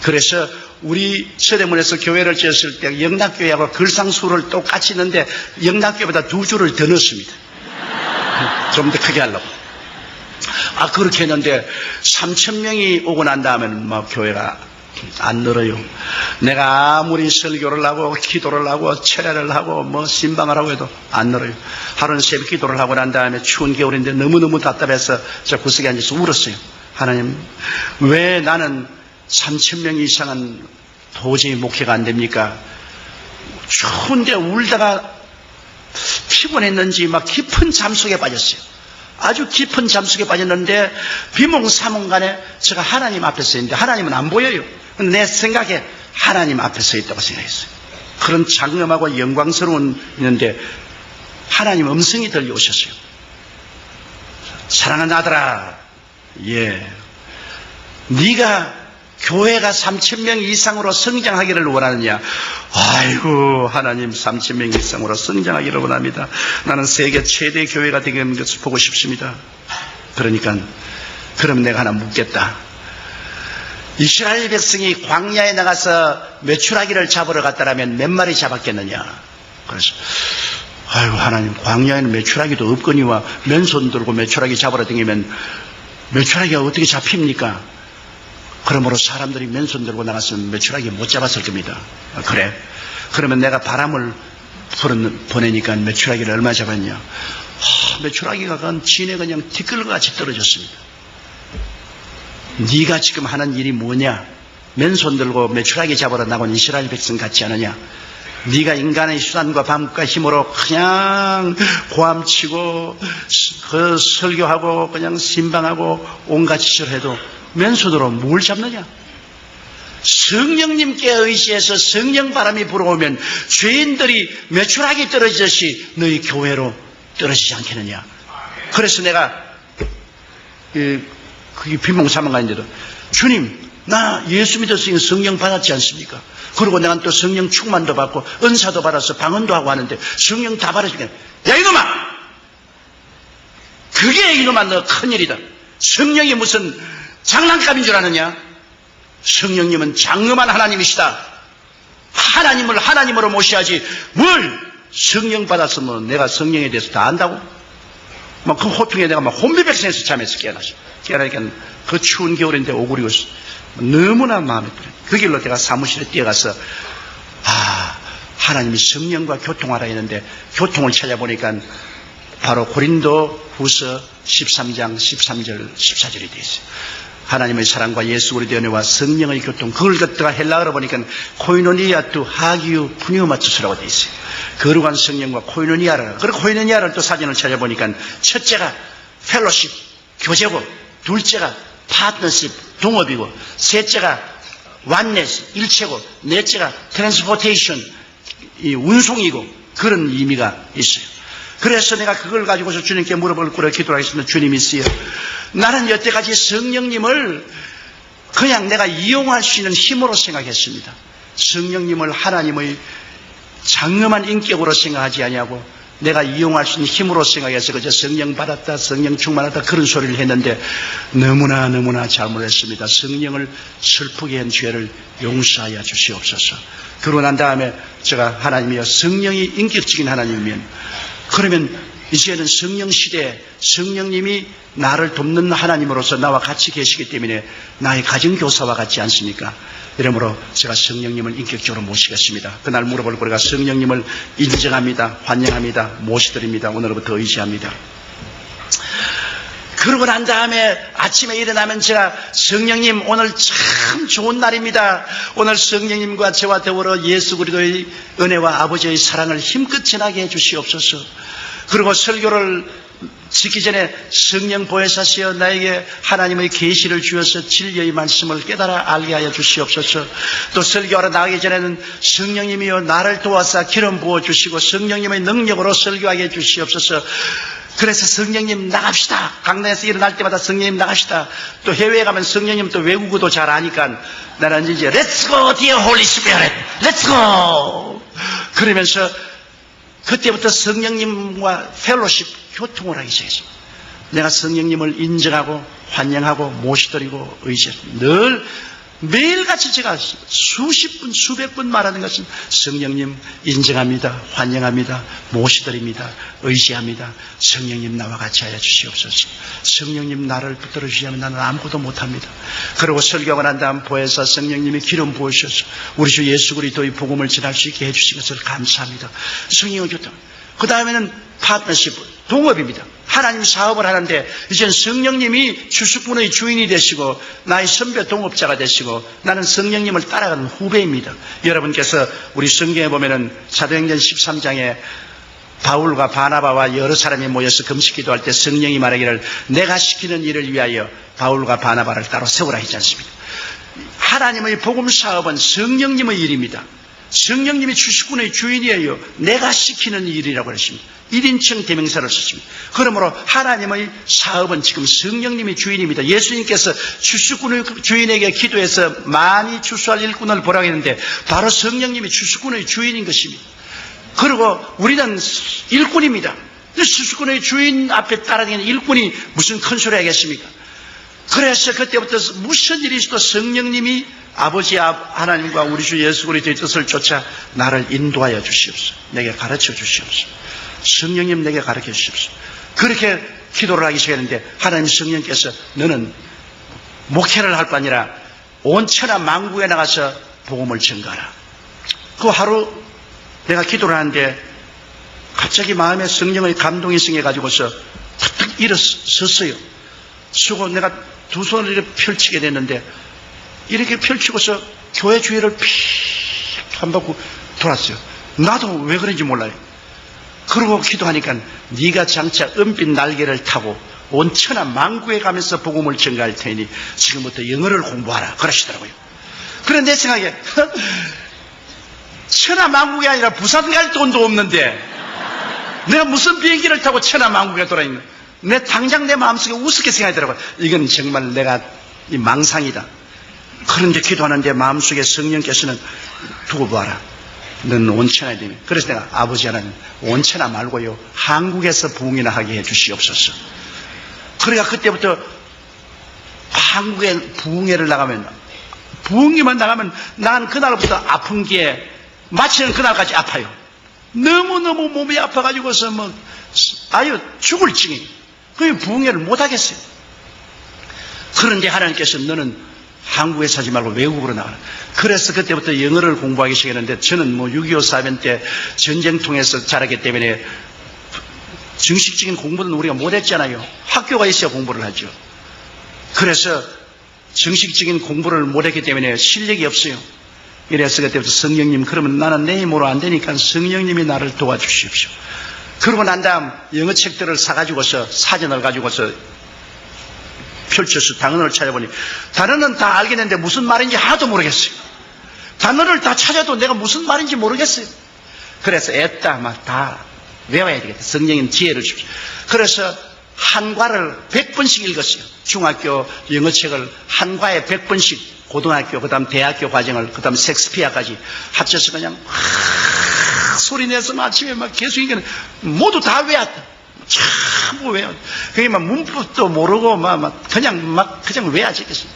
Speaker 1: 그래서 우리 서대문에서 교회를 지었을 때 영락교회하고 글상수를 똑같이 있는데 영락교회보다 2줄을 더 넣었습니다. 좀 더 크게 하려고. 그렇게 했는데 3,000명이 오고 난 다음에는 막 교회가 안 늘어요. 내가 아무리 설교를 하고 기도를 하고 철야를 하고 신방을 하고 해도 안 늘어요. 하루는 새벽 기도를 하고 난 다음에 추운 겨울인데 너무너무 답답해서 저 구석에 앉아서 울었어요. 하나님, 왜 나는 3,000명 이상은 도저히 목회가 안 됩니까? 추운데 울다가 피곤했는지 막 깊은 잠속에 빠졌어요. 아주 깊은 잠속에 빠졌는데 비몽사몽간에 제가 하나님 앞에 서 있는데 하나님은 안 보여요. 내 생각에 하나님 앞에 서 있다고 생각했어요. 그런 장엄하고 영광스러운 있는데 하나님 음성이 들려오셨어요. 사랑하는 아들아, 네가 교회가 3,000명 이상으로 성장하기를 원하느냐? 아이고, 하나님 3,000명 이상으로 성장하기를 원합니다. 나는 세계 최대 교회가 되는 것을 보고 싶습니다. 그러니까 그럼 내가 하나 묻겠다. 이스라엘 백성이 광야에 나가서 메추라기를 잡으러 갔다라면 몇 마리 잡았겠느냐? 그래서 아이고, 하나님, 광야에는 메추라기도 없거니와 맨손 들고 메추라기 잡으러 다니면 메추라기가 어떻게 잡힙니까? 그러므로 사람들이 맨손 들고 나갔으면 메추라기 못 잡았을 겁니다. 그래? 그러면 내가 바람을 보내니까 메추라기를 얼마 잡았냐? 메추라기가 그냥 진에 그냥 티끌같이 떨어졌습니다. 네가 지금 하는 일이 뭐냐? 맨손 들고 메추라기 잡으러 나온 이스라엘 백성 같지 않느냐? 네가 인간의 수단과 방법과 힘으로 그냥 고함치고 그 설교하고 그냥 신방하고 온갖 짓을 해도 맨손으로 뭘 잡느냐? 성령님께 의지해서 성령 바람이 불어오면 죄인들이 메추라기 떨어지듯이 너희 교회로 떨어지지 않겠느냐? 그래서 내가 그게 비몽사몽간인데도 주님, 나 예수 믿었으니 성령 받았지 않습니까? 그리고 내가 또 성령 충만도 받고 은사도 받아서 방언도 하고 하는데 성령 다 받아주니까 야 이놈아! 그게 이놈아 너 큰일이다. 성령이 무슨 장난감인 줄 아느냐? 성령님은 장엄한 하나님이시다. 하나님을 하나님으로 모셔야지 뭘 성령 받았으면 내가 성령에 대해서 다 안다고? 막 그 호평에 내가 막 혼비백산에서 잠에서 깨어나서 깨어나니까 그 추운 겨울인데 오그리고 너무나 마음에 들어요. 그 길로 내가 사무실에 뛰어가서 하나님이 성령과 교통하라 했는데 교통을 찾아보니까 바로 고린도 후서 13장 13절 14절이 되어 있어요. 하나님의 사랑과 예수 그리스도의 은혜와 성령의 교통, 그걸 갖다가 헬라어로 보니까 코이노니아 투 하기우 푸니우마투스라고 되어 있어요. 거룩한 성령과 코이노니아를, 그리고 코이노니아를 또 사진을 찾아보니까 첫째가 펠로십, 교제고, 둘째가 파트너십, 동업이고, 셋째가 완네스, 일체고, 넷째가 트랜스포테이션, 이 운송이고, 그런 의미가 있어요. 그래서 내가 그걸 가지고서 주님께 물어볼 거라 기도하겠습니다. 주님이 있어요. 나는 여태까지 성령님을 그냥 내가 이용할 수 있는 힘으로 생각했습니다. 성령님을 하나님의 장엄한 인격으로 생각하지 아니하고 내가 이용할 수 있는 힘으로 생각해서 그저 성령 받았다, 성령 충만하다 그런 소리를 했는데 너무나 잘못했습니다. 성령을 슬프게 한 죄를 용서하여 주시옵소서. 그러고 난 다음에 제가 하나님이여, 성령이 인격적인 하나님이면 그러면 이제는 성령 시대에 성령님이 나를 돕는 하나님으로서 나와 같이 계시기 때문에 나의 가정교사와 같지 않습니까? 이러므로 제가 성령님을 인격적으로 모시겠습니다. 그날 물어볼 거리가 성령님을 인정합니다. 환영합니다. 모시드립니다. 오늘부터 의지합니다. 그러고 난 다음에 아침에 일어나면 제가 성령님 오늘 참 좋은 날입니다. 오늘 성령님과 저와 더불어 예수 그리스도의 은혜와 아버지의 사랑을 힘껏 전하게 해주시옵소서. 그리고 설교를 짓기 전에 성령 보혜사시여 나에게 하나님의 계시를 주어서 진리의 말씀을 깨달아 알게 하여 주시옵소서. 또 설교하러 나가기 전에는 성령님이여 나를 도와서 기름 부어주시고 성령님의 능력으로 설교하게 해주시옵소서. 그래서 성령님 나갑시다. 강단에서 일어날 때마다 성령님 나갑시다. 또 해외에 가면 성령님 또 외국어도 잘 아니까 나는 이제 Let's go dear Holy Spirit, Let's go. 그러면서 그때부터 성령님과 펠로십 교통을 하기 시작했습니다. 내가 성령님을 인정하고 환영하고 모시드리고 의지했습니다. 늘 매일같이 제가 수십 분 수백 분 말하는 것은 성령님 인정합니다. 환영합니다. 모시드립니다. 의지합니다. 성령님 나와 같이 하여 주시옵소서. 성령님 나를 붙들어 주시면 나는 아무것도 못합니다. 그리고 설교하고 난 다음 보혜사 성령님이 기름 부으셔서 우리 주 예수 그리스도의 복음을 전할 수 있게 해주신 것을 감사합니다. 성령의 교통. 그 다음에는 파트너십, 동업입니다. 하나님 사업을 하는데 이제는 성령님이 주수꾼의 주인이 되시고 나의 선배 동업자가 되시고 나는 성령님을 따라가는 후배입니다. 여러분께서 우리 성경에 보면은 사도행전 13장에 바울과 바나바와 여러 사람이 모여서 금식 기도할 때 성령이 말하기를 내가 시키는 일을 위하여 바울과 바나바를 따로 세우라 하지 않습니까? 하나님의 복음 사업은 성령님의 일입니다. 성령님이 주수꾼의 주인이에요. 내가 시키는 일이라고 했습니다. 1인칭 대명사를 썼습니다. 그러므로 하나님의 사업은 지금 성령님이 주인입니다. 예수님께서 주수꾼의 주인에게 기도해서 많이 추수할 일꾼을 보라고 했는데 바로 성령님이 주수꾼의 주인인 것입니다. 그리고 우리는 일꾼입니다. 주수꾼의 주인 앞에 따라다니는 일꾼이 무슨 큰 소리 하겠습니까? 그래서 그때부터 무슨 일이 있어도 성령님이 아버지 하나님과 우리 주 예수 그리스도의 뜻을 쫓아 나를 인도하여 주시옵소서. 내게 가르쳐 주시옵소서. 성령님 내게 가르쳐 주시옵소서. 그렇게 기도를 하기 시작했는데 하나님 성령께서 너는 목회를 할 거 아니라 온 천하 만국에 나가서 복음을 전가하라. 그 하루 내가 기도를 하는데 갑자기 마음에 성령의 감동이 생겨가지고서 탁탁 일어섰어요. 쓰고 내가 두 손을 이렇게 펼치게 됐는데 이렇게 펼치고서 교회 주위를 한 바퀴 돌았어요. 나도 왜 그런지 몰라요. 그러고 기도하니까 네가 장차 은빛 날개를 타고 온 천하 만국에 가면서 복음을 전가할 테니 지금부터 영어를 공부하라 그러시더라고요. 그래 내 생각에 천하 만국이 아니라 부산 갈 돈도 없는데 내가 무슨 비행기를 타고 천하 만국에 돌아있는 내 당장 내 마음속에 우습게 생각하더라고요. 이건 정말 내가 이 망상이다. 그런데 기도하는데 마음속에 성령께서는 두고 봐라. 넌 온천하야 되니. 그래서 내가 아버지 하나님 온천하 말고요 한국에서 부흥이나 하게 해 주시옵소서. 그러니까 그때부터 한국에 부흥회를 나가면 부흥회만 나가면 난 그날부터 아픈 게 마치는 그날까지 아파요. 너무너무 몸이 아파가지고서 아유 죽을 징이. 그게 부흥회를 못하겠어요. 그런데 하나님께서 너는 한국에 사지 말고 외국으로 나가라. 그래서 그때부터 영어를 공부하기 시작했는데 저는 뭐 6.25 사변 때 전쟁 통해서 자랐기 때문에 정식적인 공부는 우리가 못했잖아요. 학교가 있어야 공부를 하죠. 그래서 정식적인 공부를 못했기 때문에 실력이 없어요. 이래서 그때부터 성령님, 그러면 나는 내 힘으로 안 되니까 성령님이 나를 도와주십시오. 그러고 난 다음 영어 책들을 사가지고서 사전을 가지고서 펼쳐서 단어를 찾아보니 단어는 다 알겠는데 무슨 말인지 하나도 모르겠어요. 단어를 다 찾아도 내가 무슨 말인지 모르겠어요. 그래서 애따 막 다 외워야 되겠다. 성령님 지혜를 주십시오. 그래서 한과를 100번씩 읽었어요. 중학교 영어책을 한과에 100번씩, 고등학교, 그 다음 대학교 과정을, 그 다음 섹스피어까지 합쳐서 그냥 소리내서 아침에 막 계속 읽는, 모두 다 외웠다. 전부 외웠다. 그게 막 문법도 모르고 그냥 외워지겠어요.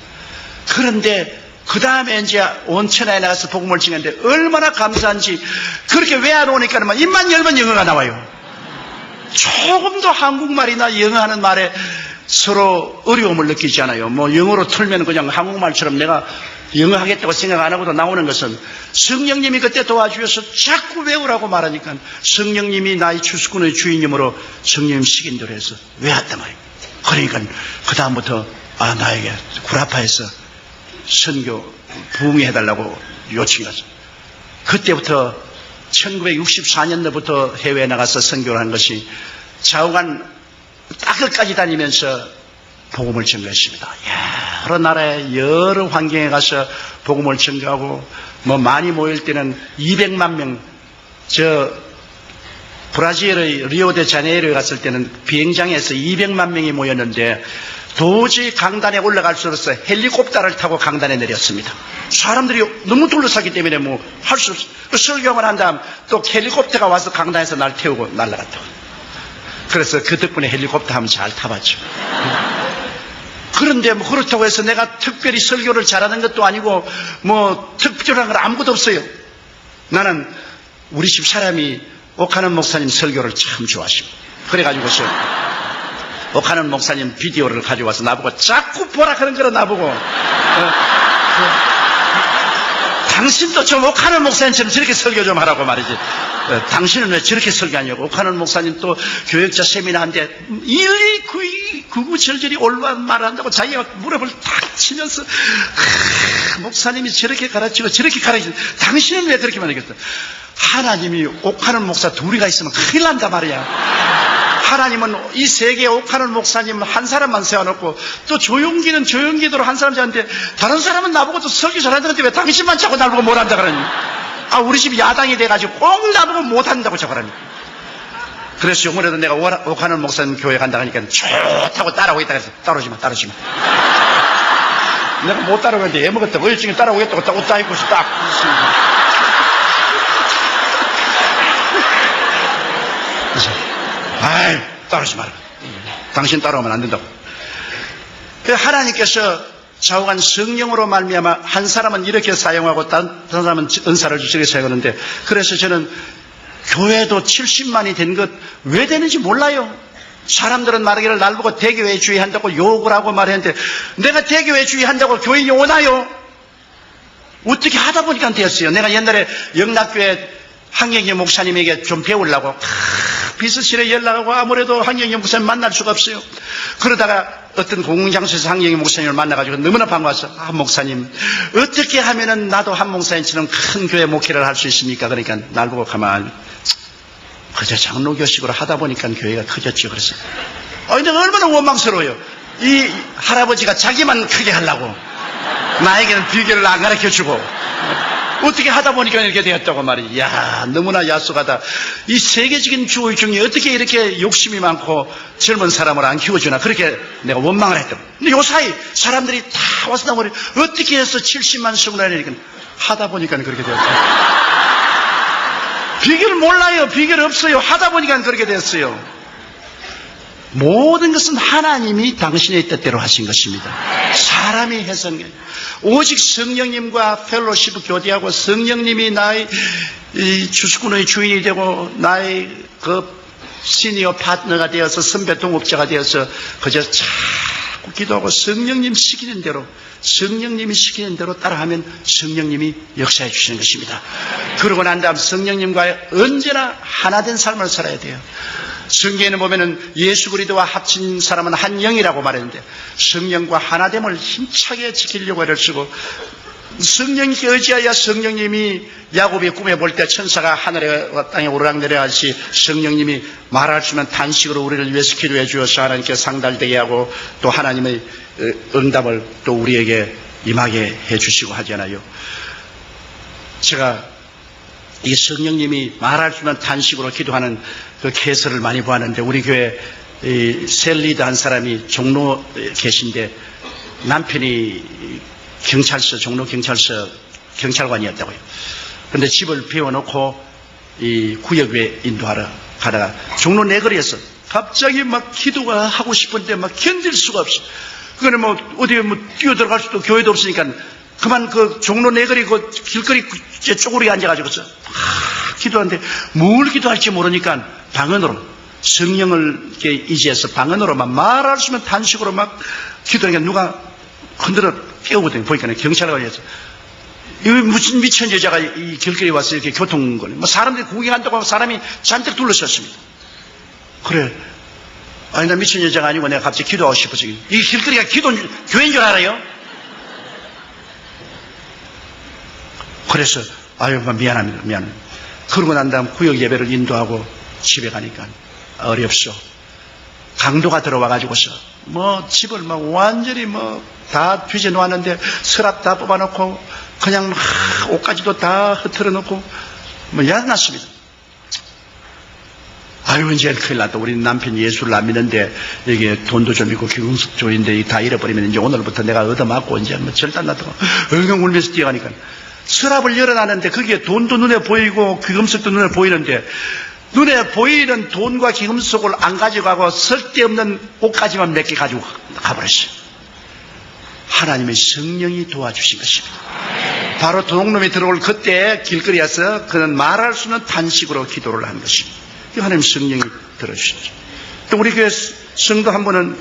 Speaker 1: 그런데 그 다음에 이제 온천에 나가서 복음을 증했는데 얼마나 감사한지, 그렇게 외워놓으니까 입만 열면 영어가 나와요. 조금도 한국말이나 영어하는 말에 서로 어려움을 느끼지 않아요. 뭐 영어로 틀면 그냥 한국말처럼 내가 영어 하겠다고 생각 안 하고도 나오는 것은 성령님이 그때 도와주셔서 자꾸 외우라고 말하니까 성령님이 나의 추수꾼의 주인님으로 성령님 시킨대로 해서 외웠단 말이에요. 그러니까 그 다음부터 나에게 구라파에서 선교 부흥해달라고 요청이 왔어요. 그때부터 1964년도부터 해외에 나가서 선교를 한 것이 좌우간 땅끝까지 다니면서 복음을 전거했습니다. 여러 나라의 여러 환경에 가서 복음을 전거하고, 많이 모일 때는 200만 명, 브라질의 리오데자네이루에 갔을 때는 비행장에서 200만 명이 모였는데 도저히 강단에 올라갈 수 없어서 헬리콥터를 타고 강단에 내렸습니다. 사람들이 너무 둘러싸기 때문에 할 수 없어요. 설교를 한 다음 또 헬리콥터가 와서 강단에서 날 태우고 날아갔다고. 그래서 그 덕분에 헬리콥터 한번 잘 타봤죠. 그런데 그렇다고 해서 내가 특별히 설교를 잘하는 것도 아니고 특별한 건 아무것도 없어요. 나는 우리 집 사람이 옥하는 목사님 설교를 참 좋아하십니다. 그래가지고서 옥하는 목사님 비디오를 가져와서 나보고 자꾸 보라 그런 거를 나보고 당신도 좀 옥하는 목사님처럼 저렇게 설교 좀 하라고 말이지. 당신은 왜 저렇게 설교하냐고. 옥하는 목사님 또 교역자 세미나인데 일일이 구구절절히 올바른 말을 한다고 자기가 무릎을 탁 치면서 목사님이 저렇게 가르치고 저렇게 가르치고 당신은 왜 그렇게 말하겠어. 하나님이 옥하는 목사 둘이가 있으면 큰일 난다 말이야. 하나님은 이 세계에 옥하는 목사님 한 사람만 세워놓고 또 조용기는 조용기대로 한 사람 잡는데 다른 사람은 나보고 또 설교 잘한다는데 왜 당신만 자꾸 나보고 못한다 그러니. 우리 집 야당이 돼가지고 꼭 나보고 못한다고 자꾸 그러니. 그래서 요번에도 내가 옥하는 목사님 교회 간다 하니까 좋다고 따라오고 있다 그래서 따라오지 마. 내가 못 따라오는데 애먹었다고 일찍이 따라오겠다고 딱 옷 다 입고서 딱 따라오지 마라. 당신 따라오면 안 된다고. 하나님께서 좌우간 성령으로 말미암아 한 사람은 이렇게 사용하고 다른 사람은 은사를 주시게 사용하는데, 그래서 저는 교회도 70만이 된 것 왜 되는지 몰라요. 사람들은 말하기를 날 보고 대교회주의한다고 욕을 하고 말했는데 내가 대교회주의한다고 교인이 오나요? 어떻게 하다 보니까 되었어요. 내가 옛날에 영락교회 황영기 목사님에게 좀 배우려고 비서실에 연락하고 아무래도 황영기 목사님 만날 수가 없어요. 그러다가 어떤 공공장소에서 황영기 목사님을 만나가지고 너무나 반가워서 목사님 어떻게 하면은 나도 한 목사님처럼 큰 교회 목회를 할 수 있습니까? 그러니까 날 보고 가만히 그저 장로교식으로 하다 보니까 교회가 커졌죠. 그래서 내가 얼마나 원망스러워요. 이 할아버지가 자기만 크게 하려고 나에게는 비결을 안 가르쳐주고 어떻게 하다 보니까 이렇게 되었다고 말이지. 너무나 야속하다. 이 세계적인 교회 중에 어떻게 이렇게 욕심이 많고 젊은 사람을 안 키워주나, 그렇게 내가 원망을 했다고. 근데 요 사이 사람들이 다 와서 나머리 어떻게 해서 70만 성을 하니까 하다 보니까 그렇게 되었다. 비결을 몰라요. 비결 없어요. 하다 보니까 그렇게 됐어요. 모든 것은 하나님이 당신의 뜻대로 하신 것입니다. 사람이 해서 오직 성령님과 펠로시브 교제하고 성령님이 나의 주수꾼의 주인이 되고 나의 그 시니어 파트너가 되어서 선배 동업자가 되어서 그저 자꾸 기도하고 성령님 시키는 대로, 성령님이 시키는 대로 따라하면 성령님이 역사해 주시는 것입니다. 그러고 난 다음 성령님과 언제나 하나된 삶을 살아야 돼요. 성경에는 보면은 예수 그리스도와 합친 사람은 한 영이라고 말했는데 성령과 하나됨을 힘차게 지키려고 애를 쓰고 성령님께 의지하여 성령님이 야곱이 꿈에 볼 때 천사가 하늘에 땅에 오르락내리하듯이 성령님이 말할 수 있는 단식으로 우리를 위해서 기도해 주어서 하나님께 상달되게 하고 또 하나님의 응답을 또 우리에게 임하게 해 주시고 하잖아요. 제가 이 성령님이 말할 수 있는 단식으로 기도하는 그 개설을 많이 보았는데 우리 교회 셀리드 한 사람이 종로 계신데 남편이 경찰서, 종로 경찰서 경찰관이었다고요. 그런데 집을 비워놓고 이 구역에 인도하러 가다가 종로 내거리에서 갑자기 막 기도가 하고 싶은데 막 견딜 수가 없어. 그거는 뭐 어디에 뭐 뛰어들어갈 수도 교회도 없으니까 그만 그 종로 내거리 그 길거리 쪼그리에 앉아가지고서 기도하는데 뭘 기도할지 모르니까 방언으로 성령을 이렇게 의지해서 방언으로만 말할 수 있는 단식으로 막 기도하니까 누가 흔들어 깨우거든요. 보니까 경찰관이어서 이 무슨 미친 여자가 이 길거리에 와서 이렇게 교통걸 뭐 사람들이 구경한다고 하면 사람이 잔뜩 둘러섰습니다. 그래, 아니 나 미친 여자가 아니고 내가 갑자기 기도하고 싶어서 이 길거리가 교회인 줄 알아요? 그래서 아유 미안합니다. 그러고 난 다음 구역 예배를 인도하고 집에 가니까 어렵소. 강도가 들어와가지고서 뭐 집을 막 완전히 뭐 다 뒤져 놓았는데 서랍 다 뽑아놓고 그냥 막 옷까지도 다 흐트러 놓고 뭐 야단났습니다. 아유 이제 큰일 났다. 우리 남편이 예수를 안 믿는데 여기에 돈도 좀 있고 귀금속도 있는데 다 잃어버리면 이제 오늘부터 내가 얻어맞고 이제 뭐 절단났다고 엉엉 울면서 뛰어가니까 서랍을 열어놨는데 거기에 돈도 눈에 보이고 귀금속도 눈에 보이는데 눈에 보이는 돈과 귀금속을 안 가져가고 쓸데없는 옷까지만 몇 개 가지고 가버렸어요. 하나님의 성령이 도와주신 것입니다. 바로 도둑놈이 들어올 그때 길거리에서 그는 말할 수 없는 단식으로 기도를 한 것입니다. 하나님 성령이 들어주셨죠. 또 우리 교회 성도 한 분은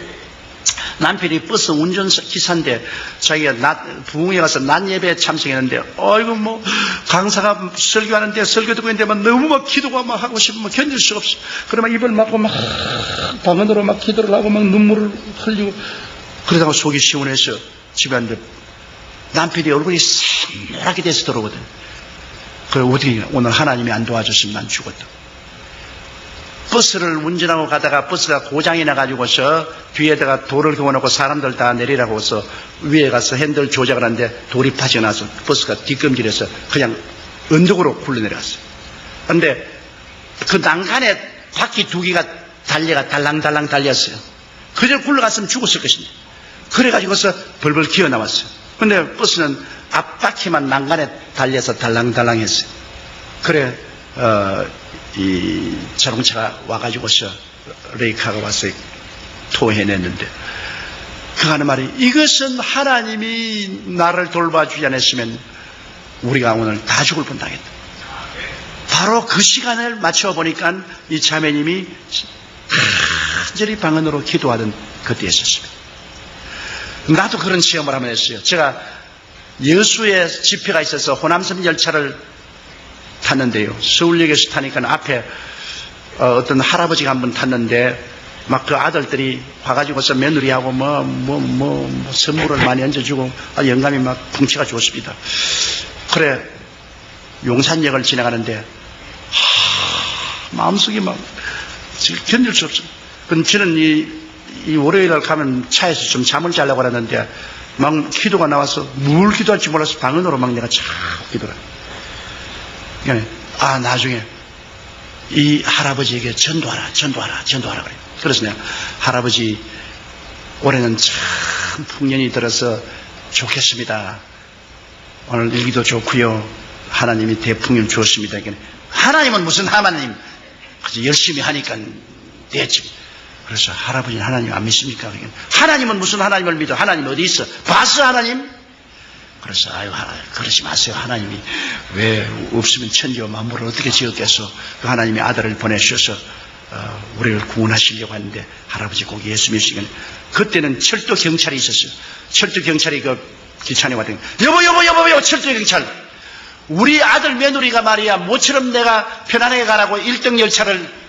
Speaker 1: 남편이 버스 운전기사인데 자기가 부흥회 가서 낮 예배에 참석했는데 어이구 뭐 강사가 설교하는데 설교 듣고 있는데 막 너무 막 기도가 막 하고 싶으면 막 견딜 수가 없어. 그러면 입을 막고 막 방언으로 막 기도를 하고 막 눈물을 흘리고 그러다가 속이 시원해서 집에 왔는데 남편이 얼굴이 새노랗게 돼서 들어오거든. 그래 어떻게 오늘 하나님이 안 도와줬으면 난 죽었다. 버스를 운전하고 가다가 버스가 고장이 나가지고서 뒤에다가 돌을 그어놓고 사람들 다 내리라고 해서 위에 가서 핸들 조작을 하는데 돌이 빠져나와서 버스가 뒷검질해서 그냥 언덕으로 굴러내려갔어요. 그런데 그 난간에 바퀴 두 개가 달려가 달랑달랑 달렸어요. 그대로 굴러갔으면 죽었을 것입니다. 그래가지고서 벌벌 기어 나왔어요. 근데 버스는 앞바퀴만 난간에 달려서 달랑달랑했어요. 그래 이 자동차가 와가지고서 레이카가 와서 토해냈는데 그 하는 말이 이것은 하나님이 나를 돌봐주지 않았으면 우리가 오늘 다 죽을 뻔당했다. 바로 그 시간을 맞춰보니까 이 자매님이 간절히 방언으로 기도하던 그때 있었습니다. 나도 그런 체험을 한번 했어요. 제가 여수에 집회가 있어서 호남선 열차를 탔는데요. 서울역에서 타니까 앞에 어떤 할아버지가 한 분 탔는데 막 그 아들들이 와가지고서 며느리하고 선물을 많이 얹어주고 영감이 막 풍치가 좋습니다. 그래 용산역을 지나가는데 마음속이 막 견딜 수 없어요. 그럼 저는 이 월요일날 가면 차에서 좀 잠을 자려고 하는데 막 기도가 나와서 뭘 기도할지 몰라서 방언으로 막 내가 자꾸 기도를 나중에 이 할아버지에게 전도하라 그래요. 그래서 내가 할아버지 올해는 참 풍년이 들어서 좋겠습니다. 오늘 일기도 좋고요. 하나님이 대풍년 주었습니다. 하나님은 무슨 하나님? 그저 열심히 하니까 됐지. 그래서 할아버지는 하나님 안 믿습니까? 하나님은 무슨 하나님을 믿어? 하나님 어디 있어? 봤어 하나님? 그래서 그러지 마세요. 하나님이 왜 없으면 천지와 만물을 어떻게 지었겠어? 그 하나님이 아들을 보내주셔서 우리를 구원하시려고 하는데 할아버지 꼭 예수 믿으시면 그때는 철도 경찰이 있었어요. 철도 경찰이 그 기차에 왔더니 여보 철도 경찰 우리 아들 며느리가 말이야 모처럼 내가 편안하게 가라고 1등 열차를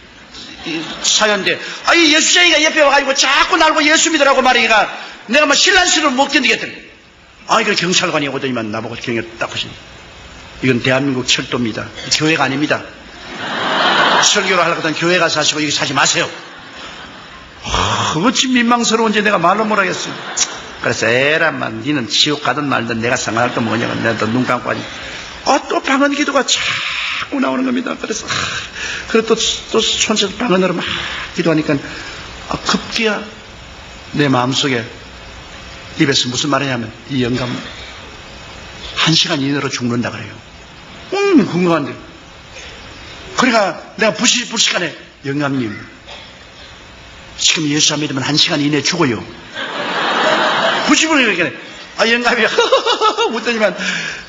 Speaker 1: 사였는데 이 예수쟁이가 옆에 와가지고 자꾸 나보고 예수 믿으라고 말이야 내가 막 신란스러워 못 견디겠더니 이거 경찰관이 오더니만 나보고 경에 딱 하시네. 이건 대한민국 철도입니다. 교회가 아닙니다. 설교를 하려고 하던 교회 가서 하시고 여기 사지 마세요. 어찌 민망스러운지 내가 말로 못하겠어요. 그래서 에라만 니는 지옥 가든 말든 내가 상관할 거 뭐냐고 내가 또 눈 감고 하니 또 방언 기도가 자꾸 나오는 겁니다. 그래서 그래 또 손에서 방언으로 막 기도하니까 급기야 내 마음속에 입에서 무슨 말이냐면 이 영감 1시간 이내로 죽는다 그래요. 궁금한데 그러니까 내가 불시간에 영감님 지금 예수 안 믿으면 1시간 이내에 죽어요. 부시부르니까 영감이 웃더니만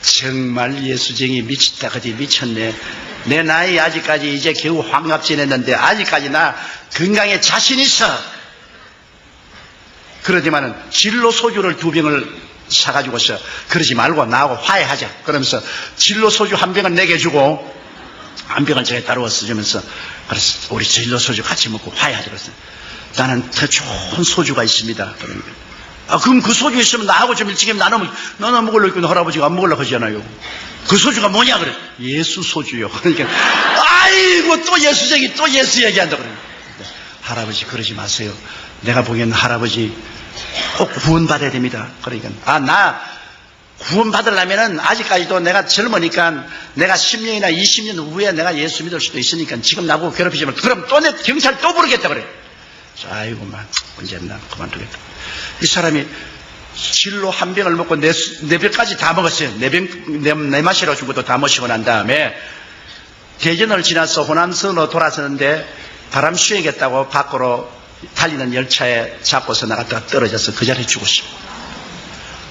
Speaker 1: 정말 예수쟁이 미쳤다 그지 미쳤네. 내 나이 아직까지 이제 겨우 환갑 지냈는데 아직까지 나 건강에 자신 있어. 그러지만은 진로 소주를 2병을 사가지고서 그러지 말고 나하고 화해하자. 그러면서 진로 소주 1병을 내게 주고 1병을 제가 따라와서 주면서 그래서 우리 진로 소주 같이 먹고 화해하자. 그랬어요. 나는 더 좋은 소주가 있습니다. 그러니까 그럼 그 소주 있으면 나하고 좀 일찍 나는 먹으려고 했는데 할아버지가 안 먹으려고 하잖아요. 그 소주가 뭐냐 그래. 예수 소주요. 그러니까 아이고 또 예수쟁이 또 예수 얘기한다 그래. 할아버지 그러지 마세요. 내가 보기엔 할아버지 꼭 구원받아야 됩니다. 그러니까 나 구원받으려면은 아직까지도 내가 젊으니까 내가 10년이나 20년 후에 내가 예수 믿을 수도 있으니까 지금 나보고 괴롭히지만 그럼 또 내 경찰 또 부르겠다 그래. 아이고 만 언제 나 그만두겠다. 이 사람이 진로 1병을 먹고 네 병까지 다 먹었어요. 네 마시라고 준 것도 다 마시고 난 다음에 대전을 지나서 호남선으로 돌아서는데 바람 쐬겠다고 밖으로 달리는 열차에 잡고서 나갔다가 떨어져서 그 자리에 죽었어.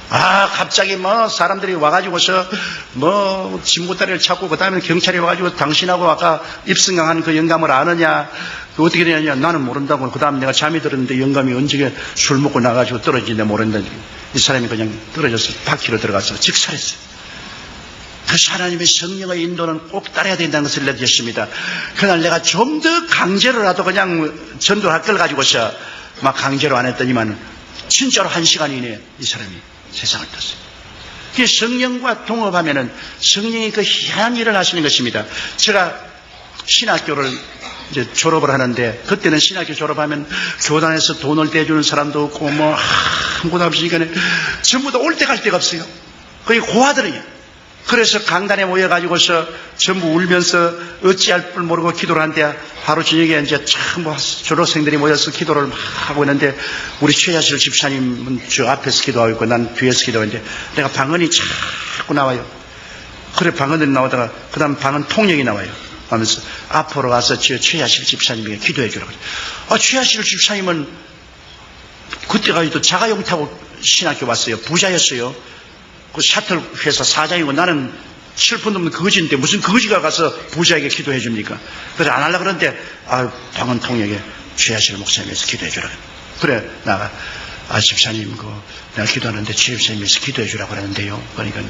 Speaker 1: 갑자기 사람들이 와가지고서 진무다리를 찾고 그 다음에 경찰이 와가지고 당신하고 아까 입성강한 그 영감을 아느냐 그 어떻게 되느냐 나는 모른다고. 그 다음에 내가 잠이 들었는데 영감이 언제 술 먹고 나가지고 떨어지는데 모른다니. 이 사람이 그냥 떨어져서 바퀴로 들어가서 즉살했어요. 그 하나님의 성령의 인도는 꼭 따라야 된다는 것을 내주셨습니다. 그날 내가 좀 더 강제로라도 그냥 전도할 걸 가지고서 막 강제로 안 했더니만 진짜로 1시간 이내에 이 사람이 세상을 떴어요. 그게 성령과 동업하면은 성령이 그 희한한 일을 하시는 것입니다. 제가 신학교를 이제 졸업을 하는데 그때는 신학교 졸업하면 교단에서 돈을 대주는 사람도 없고 아무것도 없으니까 전부 다 올 때 갈 데가 없어요. 거의 고아들이에요. 그래서 강단에 모여가지고서 전부 울면서 어찌할 줄 모르고 기도를 하는데 하루 저녁에 이제 참 졸업생들이 모여서 기도를 막 하고 있는데 우리 최야실 집사님은 저 앞에서 기도하고 있고 난 뒤에서 기도하는데 내가 방언이 자꾸 나와요. 그래 방언이 나오다가 그 다음 방언 통역이 나와요. 하면서 앞으로 와서 저 최야실 집사님에게 기도해 주라고. 최야실 집사님은 그때까지도 자가용 타고 신학교 왔어요. 부자였어요. 그 샤틀 회사 사장이고 나는 슬픈 놈은 거지인데 무슨 거지가 가서 부자에게 기도해 줍니까? 그래서 안 하려고 그러는데 방언 통역에 최하실 목사님에서 기도해 주라. 그래 나가 집사님 내가 기도하는데 최 집사님에서 기도해 주라고 그러는데요. 그러니까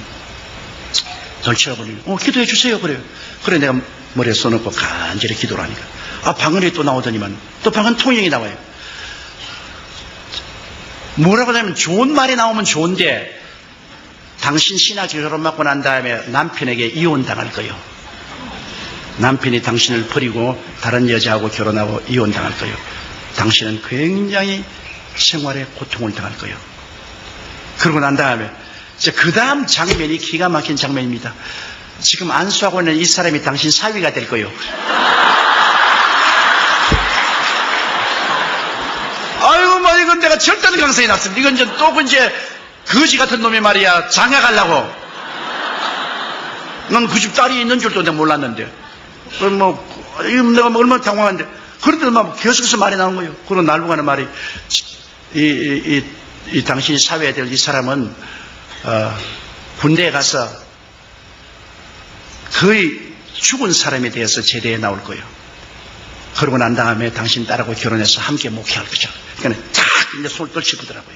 Speaker 1: 널 쳐다보니 기도해 주세요. 그래요. 그래 내가 머리에 써놓고 간절히 기도를 하니까 방언이 또 나오더니만 또 방언 통역이 나와요. 뭐라고 하냐면 좋은 말이 나오면 좋은데 당신 신학교 졸업 받고 난 다음에 남편에게 이혼당할 거요. 남편이 당신을 버리고 다른 여자하고 결혼하고 이혼당할 거요. 당신은 굉장히 생활에 고통을 당할 거요. 그러고 난 다음에 이제 그 다음 장면이 기가 막힌 장면입니다. 지금 안수하고 있는 이 사람이 당신 사위가 될 거요. 아이고 이건 내가 절단 강성이 났습니다. 이건 이제 또 이제 거지 같은 놈이 말이야 장가가려고. 난 그 집 딸이 있는 줄도 내가 몰랐는데 내가 얼마나 당황한데 그런데 막 계속해서 말이 나온 거예요. 그런 날고 가는 말이 이 당신이 사회에 될 이 사람은 군대에 가서 거의 죽은 사람에 대해서 제대에 나올 거예요. 그러고 난 다음에 당신 딸하고 결혼해서 함께 목회할 거죠. 그러니까 탁 이제 손을 떨치더라고요.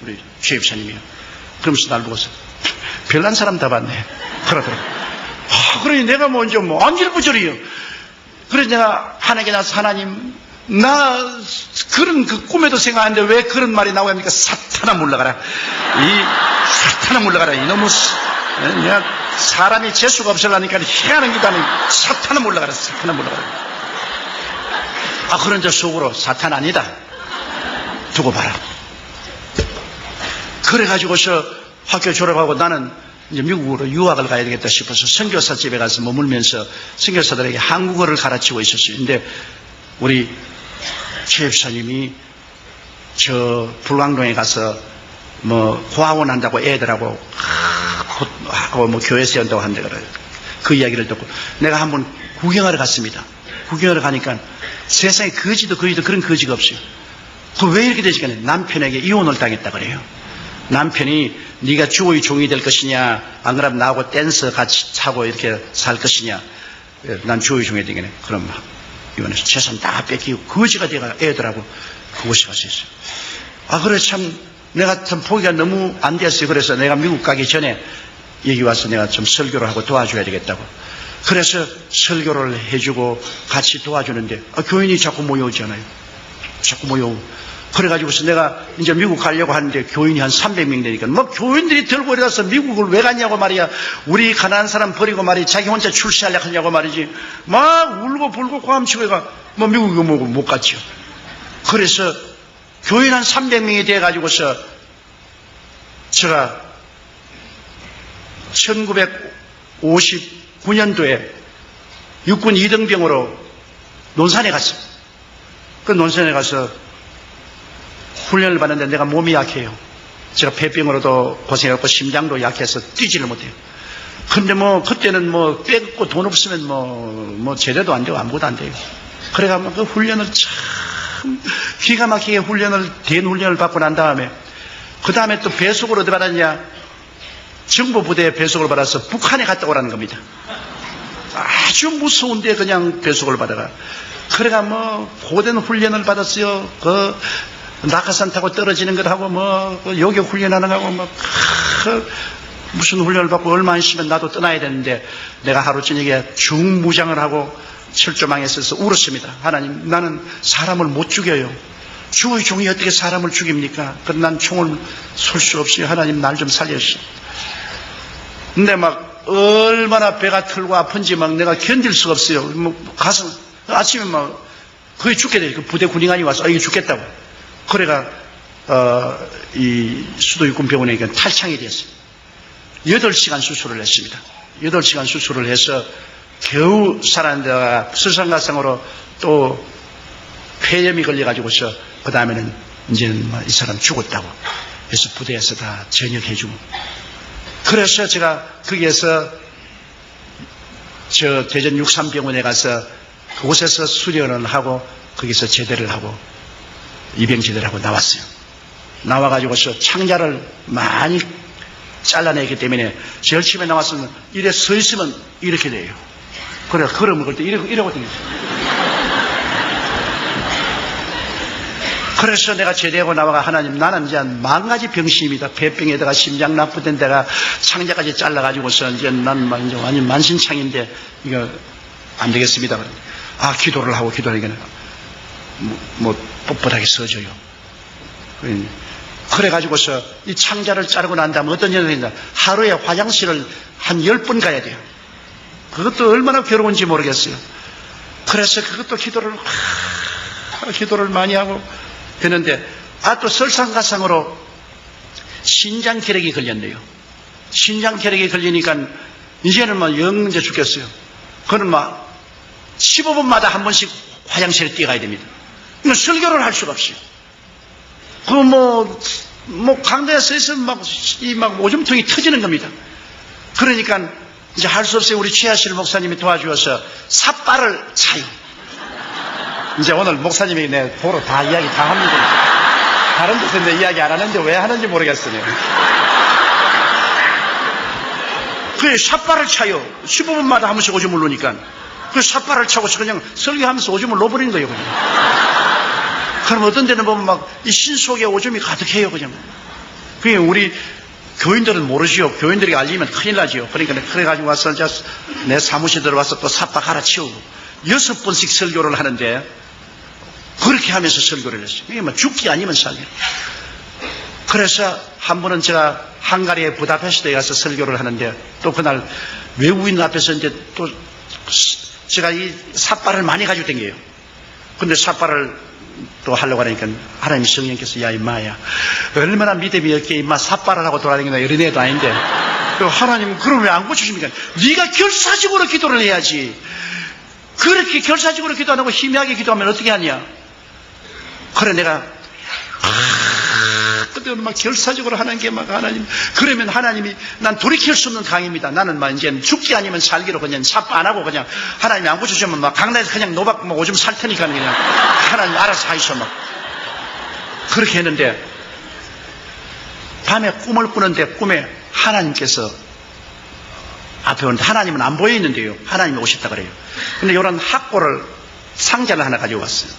Speaker 1: 우리 최 집사님이요. 그러면서 날 보고서 별난 사람 다 봤네. 그러더라고요. 그러니 내가 먼저 안절부절이요. 그래서 내가 하나님께 나서 하나님, 나 그런 그 꿈에도 생각하는데 왜 그런 말이 나오니까 사탄아 물러가라. 사탄아 물러가라. 이놈의 내가 사람이 재수가 없으려니까 희한한 기다는 사탄아 물러가라. 사탄아 물러가라. 그런데 속으로 사탄 아니다. 두고 봐라. 그래가지고서 학교 졸업하고 나는 이제 미국으로 유학을 가야 되겠다 싶어서 선교사 집에 가서 머물면서 선교사들에게 한국어를 가르치고 있었어요. 근데 우리 최 집사님이 저 불광동에 가서 고아원 한다고 애들하고 하고 교회 세운다고 한다 그래요. 그 이야기를 듣고 내가 한번 구경하러 갔습니다. 구경하러 가니까 세상에 거지도 그런 거지가 없어요. 그 왜 이렇게 되지가 남편에게 이혼을 당했다 그래요. 남편이 네가 주의 종이 될 것이냐, 안 그러면 나하고 댄서 같이 타고 이렇게 살 것이냐. 난 주의 종이 되겠네. 그럼 이혼해서 재산 다 뺏기고 거지가 돼가 애들하고 그곳에 가서 있어요. 그래 참 내가 참 포기가 너무 안 됐어요. 그래서 내가 미국 가기 전에 여기 와서 내가 좀 설교를 하고 도와줘야 되겠다고. 그래서 설교를 해주고 같이 도와주는데 교인이 자꾸 모여오잖아요. 자꾸 모여오고. 그래가지고서 내가 이제 미국 가려고 하는데 교인이 한 300명 되니까 교인들이 들고 일어나서 미국을 왜 갔냐고 말이야. 우리 가난한 사람 버리고 말이야. 자기 혼자 출세하려고 하냐고 말이지. 막 울고 불고 고함치고 해가 미국에 못 갔죠. 그래서 교인 한 300명이 돼가지고서 제가 1959년도에 육군 2등병으로 논산에 갔어요. 그 논산에 가서 훈련을 받는데 내가 몸이 약해요. 제가 폐병으로도 고생했고 심장도 약해서 뛰지를 못해요. 근데 그때는 뺏고 돈 없으면 제대도 안 되고 아무것도 안 돼요. 그래가 그 훈련을 참 기가 막히게 된 훈련을 받고 난 다음에 그 다음에 또 배속을 어디 받았냐? 정부 부대에 배속을 받아서 북한에 갔다 오라는 겁니다. 아주 무서운데 그냥 배속을 받아가. 그래가 고된 훈련을 받았어요. 낙하산 타고 떨어지는 것하고 요격 훈련하는 거하고 무슨 훈련을 받고 얼마 안 있으면 나도 떠나야 되는데 내가 하루 저녁에 중무장을 하고 철조망에 서서 울었습니다. 하나님, 나는 사람을 못 죽여요. 주의 종이 어떻게 사람을 죽입니까? 그럼 난 총을 쏠 수 없어요. 하나님, 날 좀 살려주시오. 근데 얼마나 배가 털고 아픈지 내가 견딜 수가 없어요. 가서 아침에 거의 죽게 돼요. 그 부대 군인관이 와서 이거 죽겠다고. 그래가 이 수도 육군병원에 탈창이 됐어요. 8시간 수술을 했습니다. 8시간 수술을 해서 겨우 살았는데 설상가상으로 또 폐렴이 걸려가지고서 그 다음에는 이제는 이 사람 죽었다고 해서 부대에서 다 전역해주고. 그래서 제가 거기에서 저 대전 63병원에 가서 그곳에서 수련을 하고 거기서 제대를 하고 입영 제대를 하고 나왔어요. 나와가지고서 창자를 많이 잘라내기 때문에 제일 처음에 나왔으면 이래 서 있으면 이렇게 돼요. 그래 걸어 먹을 때 이러거든요. 그래서 내가 제대하고 나와가 하나님, 나는 이제 10,000가지 병심이다. 폐병에다가 심장 나쁘던 데가 창자까지 잘라가지고서 이제 난 이제 완전 만신창인데 이거 안 되겠습니다. 기도를 하고 기도하니까 뻣뻣하게 서져요. 그래가지고서 이 창자를 자르고 난 다음에 어떤 일이 하루에 화장실을 한 10번 가야 돼요. 그것도 얼마나 괴로운지 모르겠어요. 그래서 그것도 기도를 많이 하고 했는데 또 설상가상으로 신장결핵이 걸렸네요. 신장결핵이 걸리니까 이제는 영 이제 죽겠어요. 그는 15분마다 한 번씩 화장실에 뛰어가야 됩니다. 설교를 할 수가 없어요. 강대에 서 있으면 오줌통이 터지는 겁니다. 그러니까 이제 할 수 없어요. 우리 최하실 목사님이 도와주어서 삿발을 차요. 이제 오늘 목사님이 내 보러 다 이야기 다 합니다. 다른 데서 내 이야기 안 하는데 왜 하는지 모르겠어요. 그 삿발을 차요. 15분마다 한 번씩 오줌을 누니까. 그 삿발을 차고서 그냥 설교하면서 오줌을 넣어버리는 거예요, 그냥. 그럼 어떤 데는 보면 막 이 신 속에 오줌이 가득해요, 그냥. 그게 우리 교인들은 모르지요. 교인들이 알리면 큰일 나지요. 그러니까 그래가지고 와서 내 사무실에 들어와서 또 삿발 갈아치우고 6번씩 설교를 하는데 그렇게 하면서 설교를 했어요. 이게 뭐 죽기 아니면 살기. 그래서 한 번은 제가 헝가리의 부다페스트에 가서 설교를 하는데 또 그날 외국인 앞에서 이제 또 제가 이 삿발을 많이 가지고 댕겨요. 근데 삿발을 또 하려고 하니까 하나님 성령께서 야 임마야 얼마나 믿음이 없게 임마 삿발을 하고 돌아다니나 이런 애도 아닌데 하나님 그럼 왜 안 고쳐줍니까? 네가 결사적으로 기도를 해야지. 그렇게 결사적으로 기도 안 하고 희미하게 기도하면 어떻게 하냐. 그래 내가 그때 막 결사적으로 하는 게 막 하나님 그러면 하나님이 난 돌이킬 수 없는 강입니다. 나는 막 이제 죽기 아니면 살기로 그냥 삽 안 하고 그냥 하나님이 안 고쳐주면 막 강남에서 그냥 노박 막 오줌 살 테니까 그냥 하나님 알아서 하이소 막 그렇게 했는데 밤에 꿈을 꾸는데 꿈에 하나님께서 앞에 오는데 하나님은 안 보여 있는데요. 하나님이 오셨다 그래요. 근데 이런 학고를 상자를 하나 가지고 왔어요.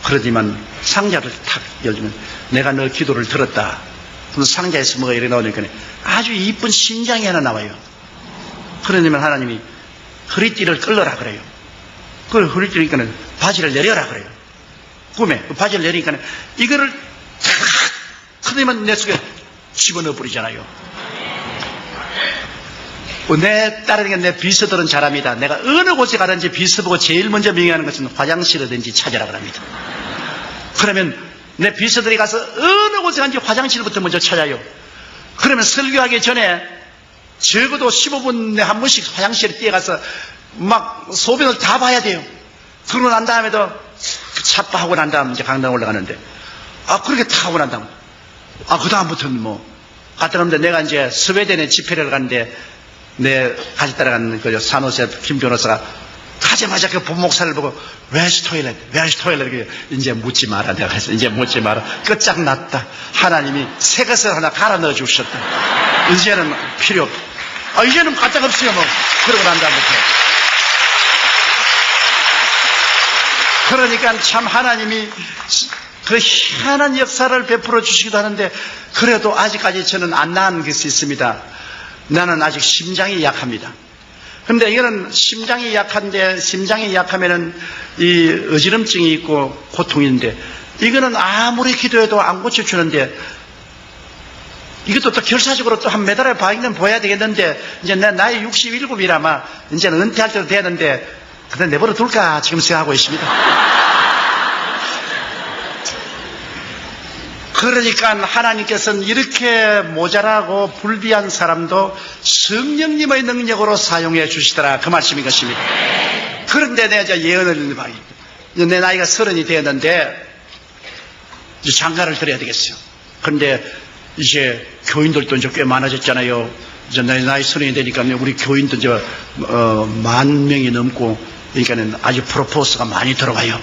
Speaker 1: 그러지만 상자를 탁 열면 내가 너 기도를 들었다. 그럼 상자에서 뭐가 이렇게 나오니까 아주 이쁜 신장이 하나 나와요. 그러면 하나님이 허리띠를 끌어라 그래요. 그걸 허리띠니까 바지를 내려라 그래요. 꿈에 그 바지를 내리니까 이거를 탁 그러면 내 속에 집어넣어 버리잖아요. 내 딸에게 내 비서들은 잘합니다. 내가 어느 곳에 가든지 비서 보고 제일 먼저 명령하는 것은 화장실이든지 찾으라 그럽니다. 그러면 내 비서들이 가서 어느 곳에 간지 화장실부터 먼저 찾아요. 그러면 설교하기 전에 적어도 15분에 한 번씩 화장실에 뛰어가서 막 소변을 다 봐야 돼요. 그러고 난 다음에도 삿바하고 난 다음 이제 강당 올라가는데 그렇게 다 하고 난 다음 그 다음부터는 뭐 갔다 오는데 내가 이제 스웨덴에 집회를 가는데 내 같이 따라가는 그 산호세 김 변호사가 가자마자 그 본목사를 보고 Where's toilet? 이제 묻지 마라. 내가 그래서 이제 묻지 마라. 끝장났다. 하나님이 새 것을 하나 갈아 넣어 주셨다. 이제는 필요 없다. 이제는 까딱 없어요. 뭐 그러고 난 다음부터. 그러니까 참 하나님이 그 희한한 역사를 베풀어 주시기도 하는데 그래도 아직까지 저는 안 나은 것이 있습니다. 나는 아직 심장이 약합니다. 근데 이거는 심장이 약한데 심장이 약하면은 이 어지럼증이 있고 고통이 있는데 이거는 아무리 기도해도 안 고쳐주는데 이것도 또 결사적으로 또 한 매달에 봐있는 보여야 되겠는데 이제 내 나이 67이라마 이제는 은퇴할 때도 되는데 그냥 내버려 둘까 지금 생각하고 있습니다. 그러니까 하나님께서는 이렇게 모자라고 불비한 사람도 성령님의 능력으로 사용해 주시더라. 그 말씀인 것입니다. 그런데 내가 이제 예언을 내 나이가 30이 되었는데 이제 장가를 드려야 되겠어요. 그런데 이제 교인들도 이제 꽤 많아졌잖아요. 이제 내 나이 30이 되니까 우리 교인도 이제 10,000명이 넘고 그러니까는 아주 프로포스가 많이 들어가요.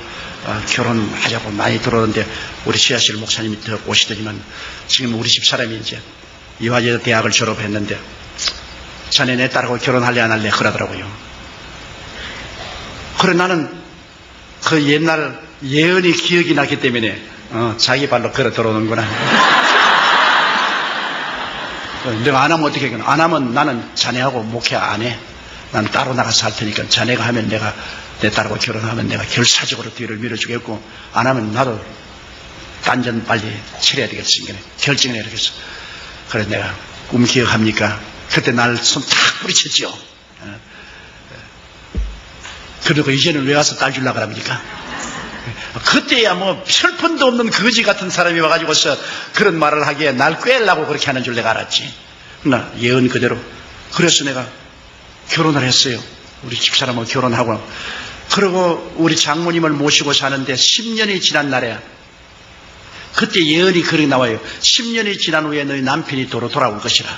Speaker 1: 결혼하자고 많이 들어오는데 우리 시아실 목사님이 더 오시더니만 지금 우리 집 사람이 이제 이화여대 대학을 졸업했는데 자네 내 딸하고 결혼할래 안 할래 그러더라고요. 그래 나는 그 옛날 예언이 기억이 나기 때문에 자기 발로 걸어 들어오는구나. 내가 안 하면 어떻게 하겠나. 안 하면 나는 자네하고 목회 안 해. 난 따로 나가서 할 테니까 자네가 하면 내가 내 딸하고 결혼하면 내가 결사적으로 뒤를 밀어주겠고 안 하면 나도 딴전 빨리 치러야 되겠으니까 결정을 해야 되겠어. 그래서 내가 꿈 기억합니까? 그때 날 손 탁 뿌리쳤죠. 그리고 이제는 왜 와서 딸 주려고 합니까? 그때야 뭐 철분도 없는 거지 같은 사람이 와가지고서 그런 말을 하기에 날 꿰려고 그렇게 하는 줄 내가 알았지. 나 예언 그대로. 그래서 내가 결혼을 했어요. 우리 집사람하고 결혼하고. 그리고 우리 장모님을 모시고 사는데 10년이 지난 날에 그때 예언이 그렇게 나와요. 10년이 지난 후에 너희 남편이 도로 돌아올 것이라.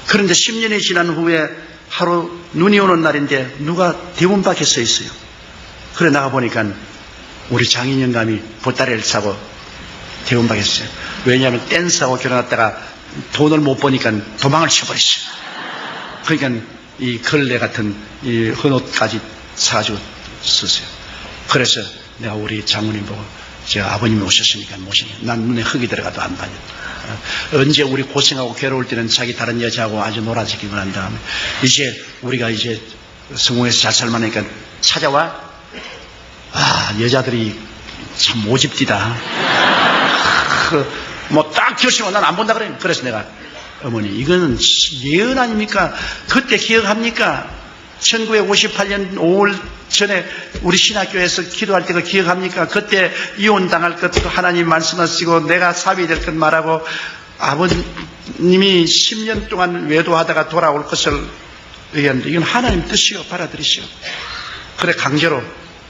Speaker 1: 그런데 10년이 지난 후에 하루 눈이 오는 날인데 누가 대문 밖에 서 있어요. 그래 나가보니까 우리 장인영감이 보따리를 차고 대문 밖에 있어요. 왜냐하면 댄스하고 결혼했다가 돈을 못 버니까 도망을 쳐버렸어요. 그러니까 이 걸레 같은 이 헌옷까지 사주 쓰세요. 그래서 내가 우리 장모님 보고 제가 아버님이 오셨으니까 모시니 난 눈에 흙이 들어가도 안 다녔다. 언제 우리 고생하고 괴로울 때는 자기 다른 여자하고 아주 놀아지기만 한 다음에 이제 우리가 이제 성공해서 잘 살만하니까 찾아와. 아, 여자들이 참 모집디다. 뭐 딱 결심하고 난 안 본다 그래. 그래서 내가 어머니 이거는 예언 아닙니까? 그때 기억합니까? 1958년 5월 전에 우리 신학교에서 기도할 때 그 기억합니까? 그때 이혼당할 것도 하나님 말씀하시고 내가 사위 될 것 말하고 아버님이 10년 동안 외도하다가 돌아올 것을 얘기하는데 이건 하나님 뜻이요. 받아들이시오. 그래 강제로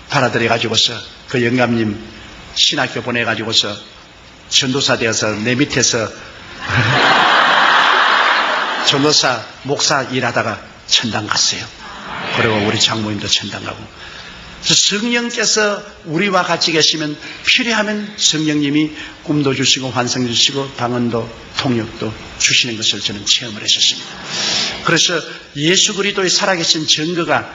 Speaker 1: 받아들여가지고서 그 영감님 신학교 보내가지고서 전도사 되어서 내 밑에서 전도사 목사 일하다가 천당 갔어요. 그리고 우리 장모님도 천당 가고. 성령께서 우리와 같이 계시면 필요하면 성령님이 꿈도 주시고 환상 주시고 방언도 통역도 주시는 것을 저는 체험을 했었습니다. 그래서 예수 그리스도의 살아계신 증거가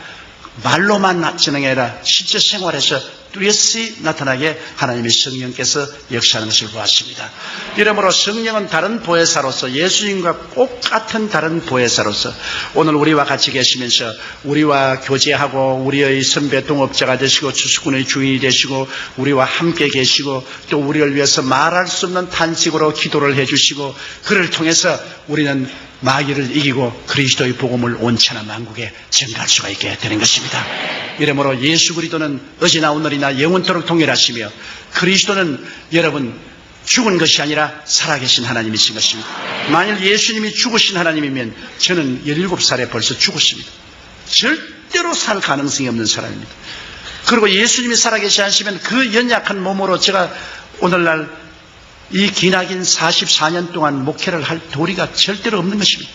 Speaker 1: 말로만 진행이 아니라 실제 생활에서 뚜렷이 나타나게 하나님의 성령께서 역사하는 것을 보았습니다. 이러므로 성령은 다른 보혜사로서 예수님과 똑같은 다른 보혜사로서 오늘 우리와 같이 계시면서 우리와 교제하고 우리의 선배 동업자가 되시고 주수꾼의 주인이 되시고 우리와 함께 계시고 또 우리를 위해서 말할 수 없는 탄식으로 기도를 해주시고 그를 통해서 우리는 마귀를 이기고 그리스도의 복음을 온 천하 만국에 전가할 수가 있게 되는 것입니다. 이러므로 예수 그리스도는 어제나 오늘이나 영원토록 동일하시며 그리스도는 여러분 죽은 것이 아니라 살아계신 하나님이신 것입니다. 만일 예수님이 죽으신 하나님이면 저는 17살에 벌써 죽었습니다. 절대로 살 가능성이 없는 사람입니다. 그리고 예수님이 살아계시 않으시면 그 연약한 몸으로 제가 오늘날 이 기나긴 44년 동안 목회를 할 도리가 절대로 없는 것입니다.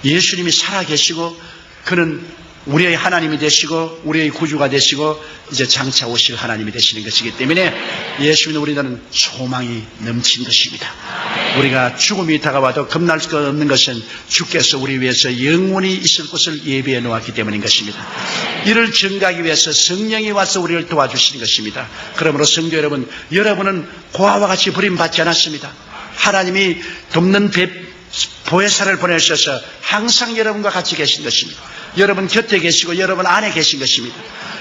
Speaker 1: 예수님이 살아계시고 그는 우리의 하나님이 되시고 우리의 구주가 되시고 이제 장차 오실 하나님이 되시는 것이기 때문에 예수님은 우리는 소망이 넘친 것입니다. 우리가 죽음이 다가와도 겁날 것 없는 것은 주께서 우리 위해서 영원히 있을 곳을 예비해 놓았기 때문인 것입니다. 이를 증가하기 위해서 성령이 와서 우리를 도와주시는 것입니다. 그러므로 성도 여러분, 여러분은 고아와 같이 버림받지 않았습니다. 하나님이 돕는 보혜사를 보내셔서 항상 여러분과 같이 계신 것입니다. 여러분 곁에 계시고 여러분 안에 계신 것입니다.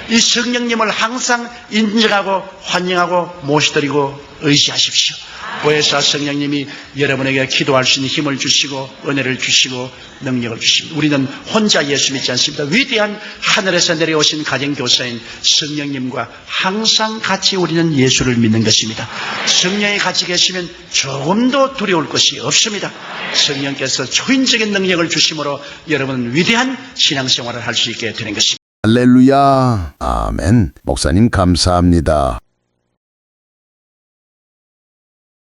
Speaker 1: 이 성령님을 항상 인정하고 환영하고 모시드리고 의지하십시오. 보혜사 성령님이 여러분에게 기도할 수 있는 힘을 주시고 은혜를 주시고 능력을 주십니다. 우리는 혼자 예수 믿지 않습니다. 위대한 하늘에서 내려오신 가정교사인 성령님과 항상 같이 우리는 예수를 믿는 것입니다. 성령이 같이 계시면 조금도 두려울 것이 없습니다. 성령께서 초인적인 능력을 주심으로 여러분은 위대한 신앙생활을 할 수 있게 되는 것입니다.
Speaker 2: 할렐루야. 아멘. 목사님 감사합니다.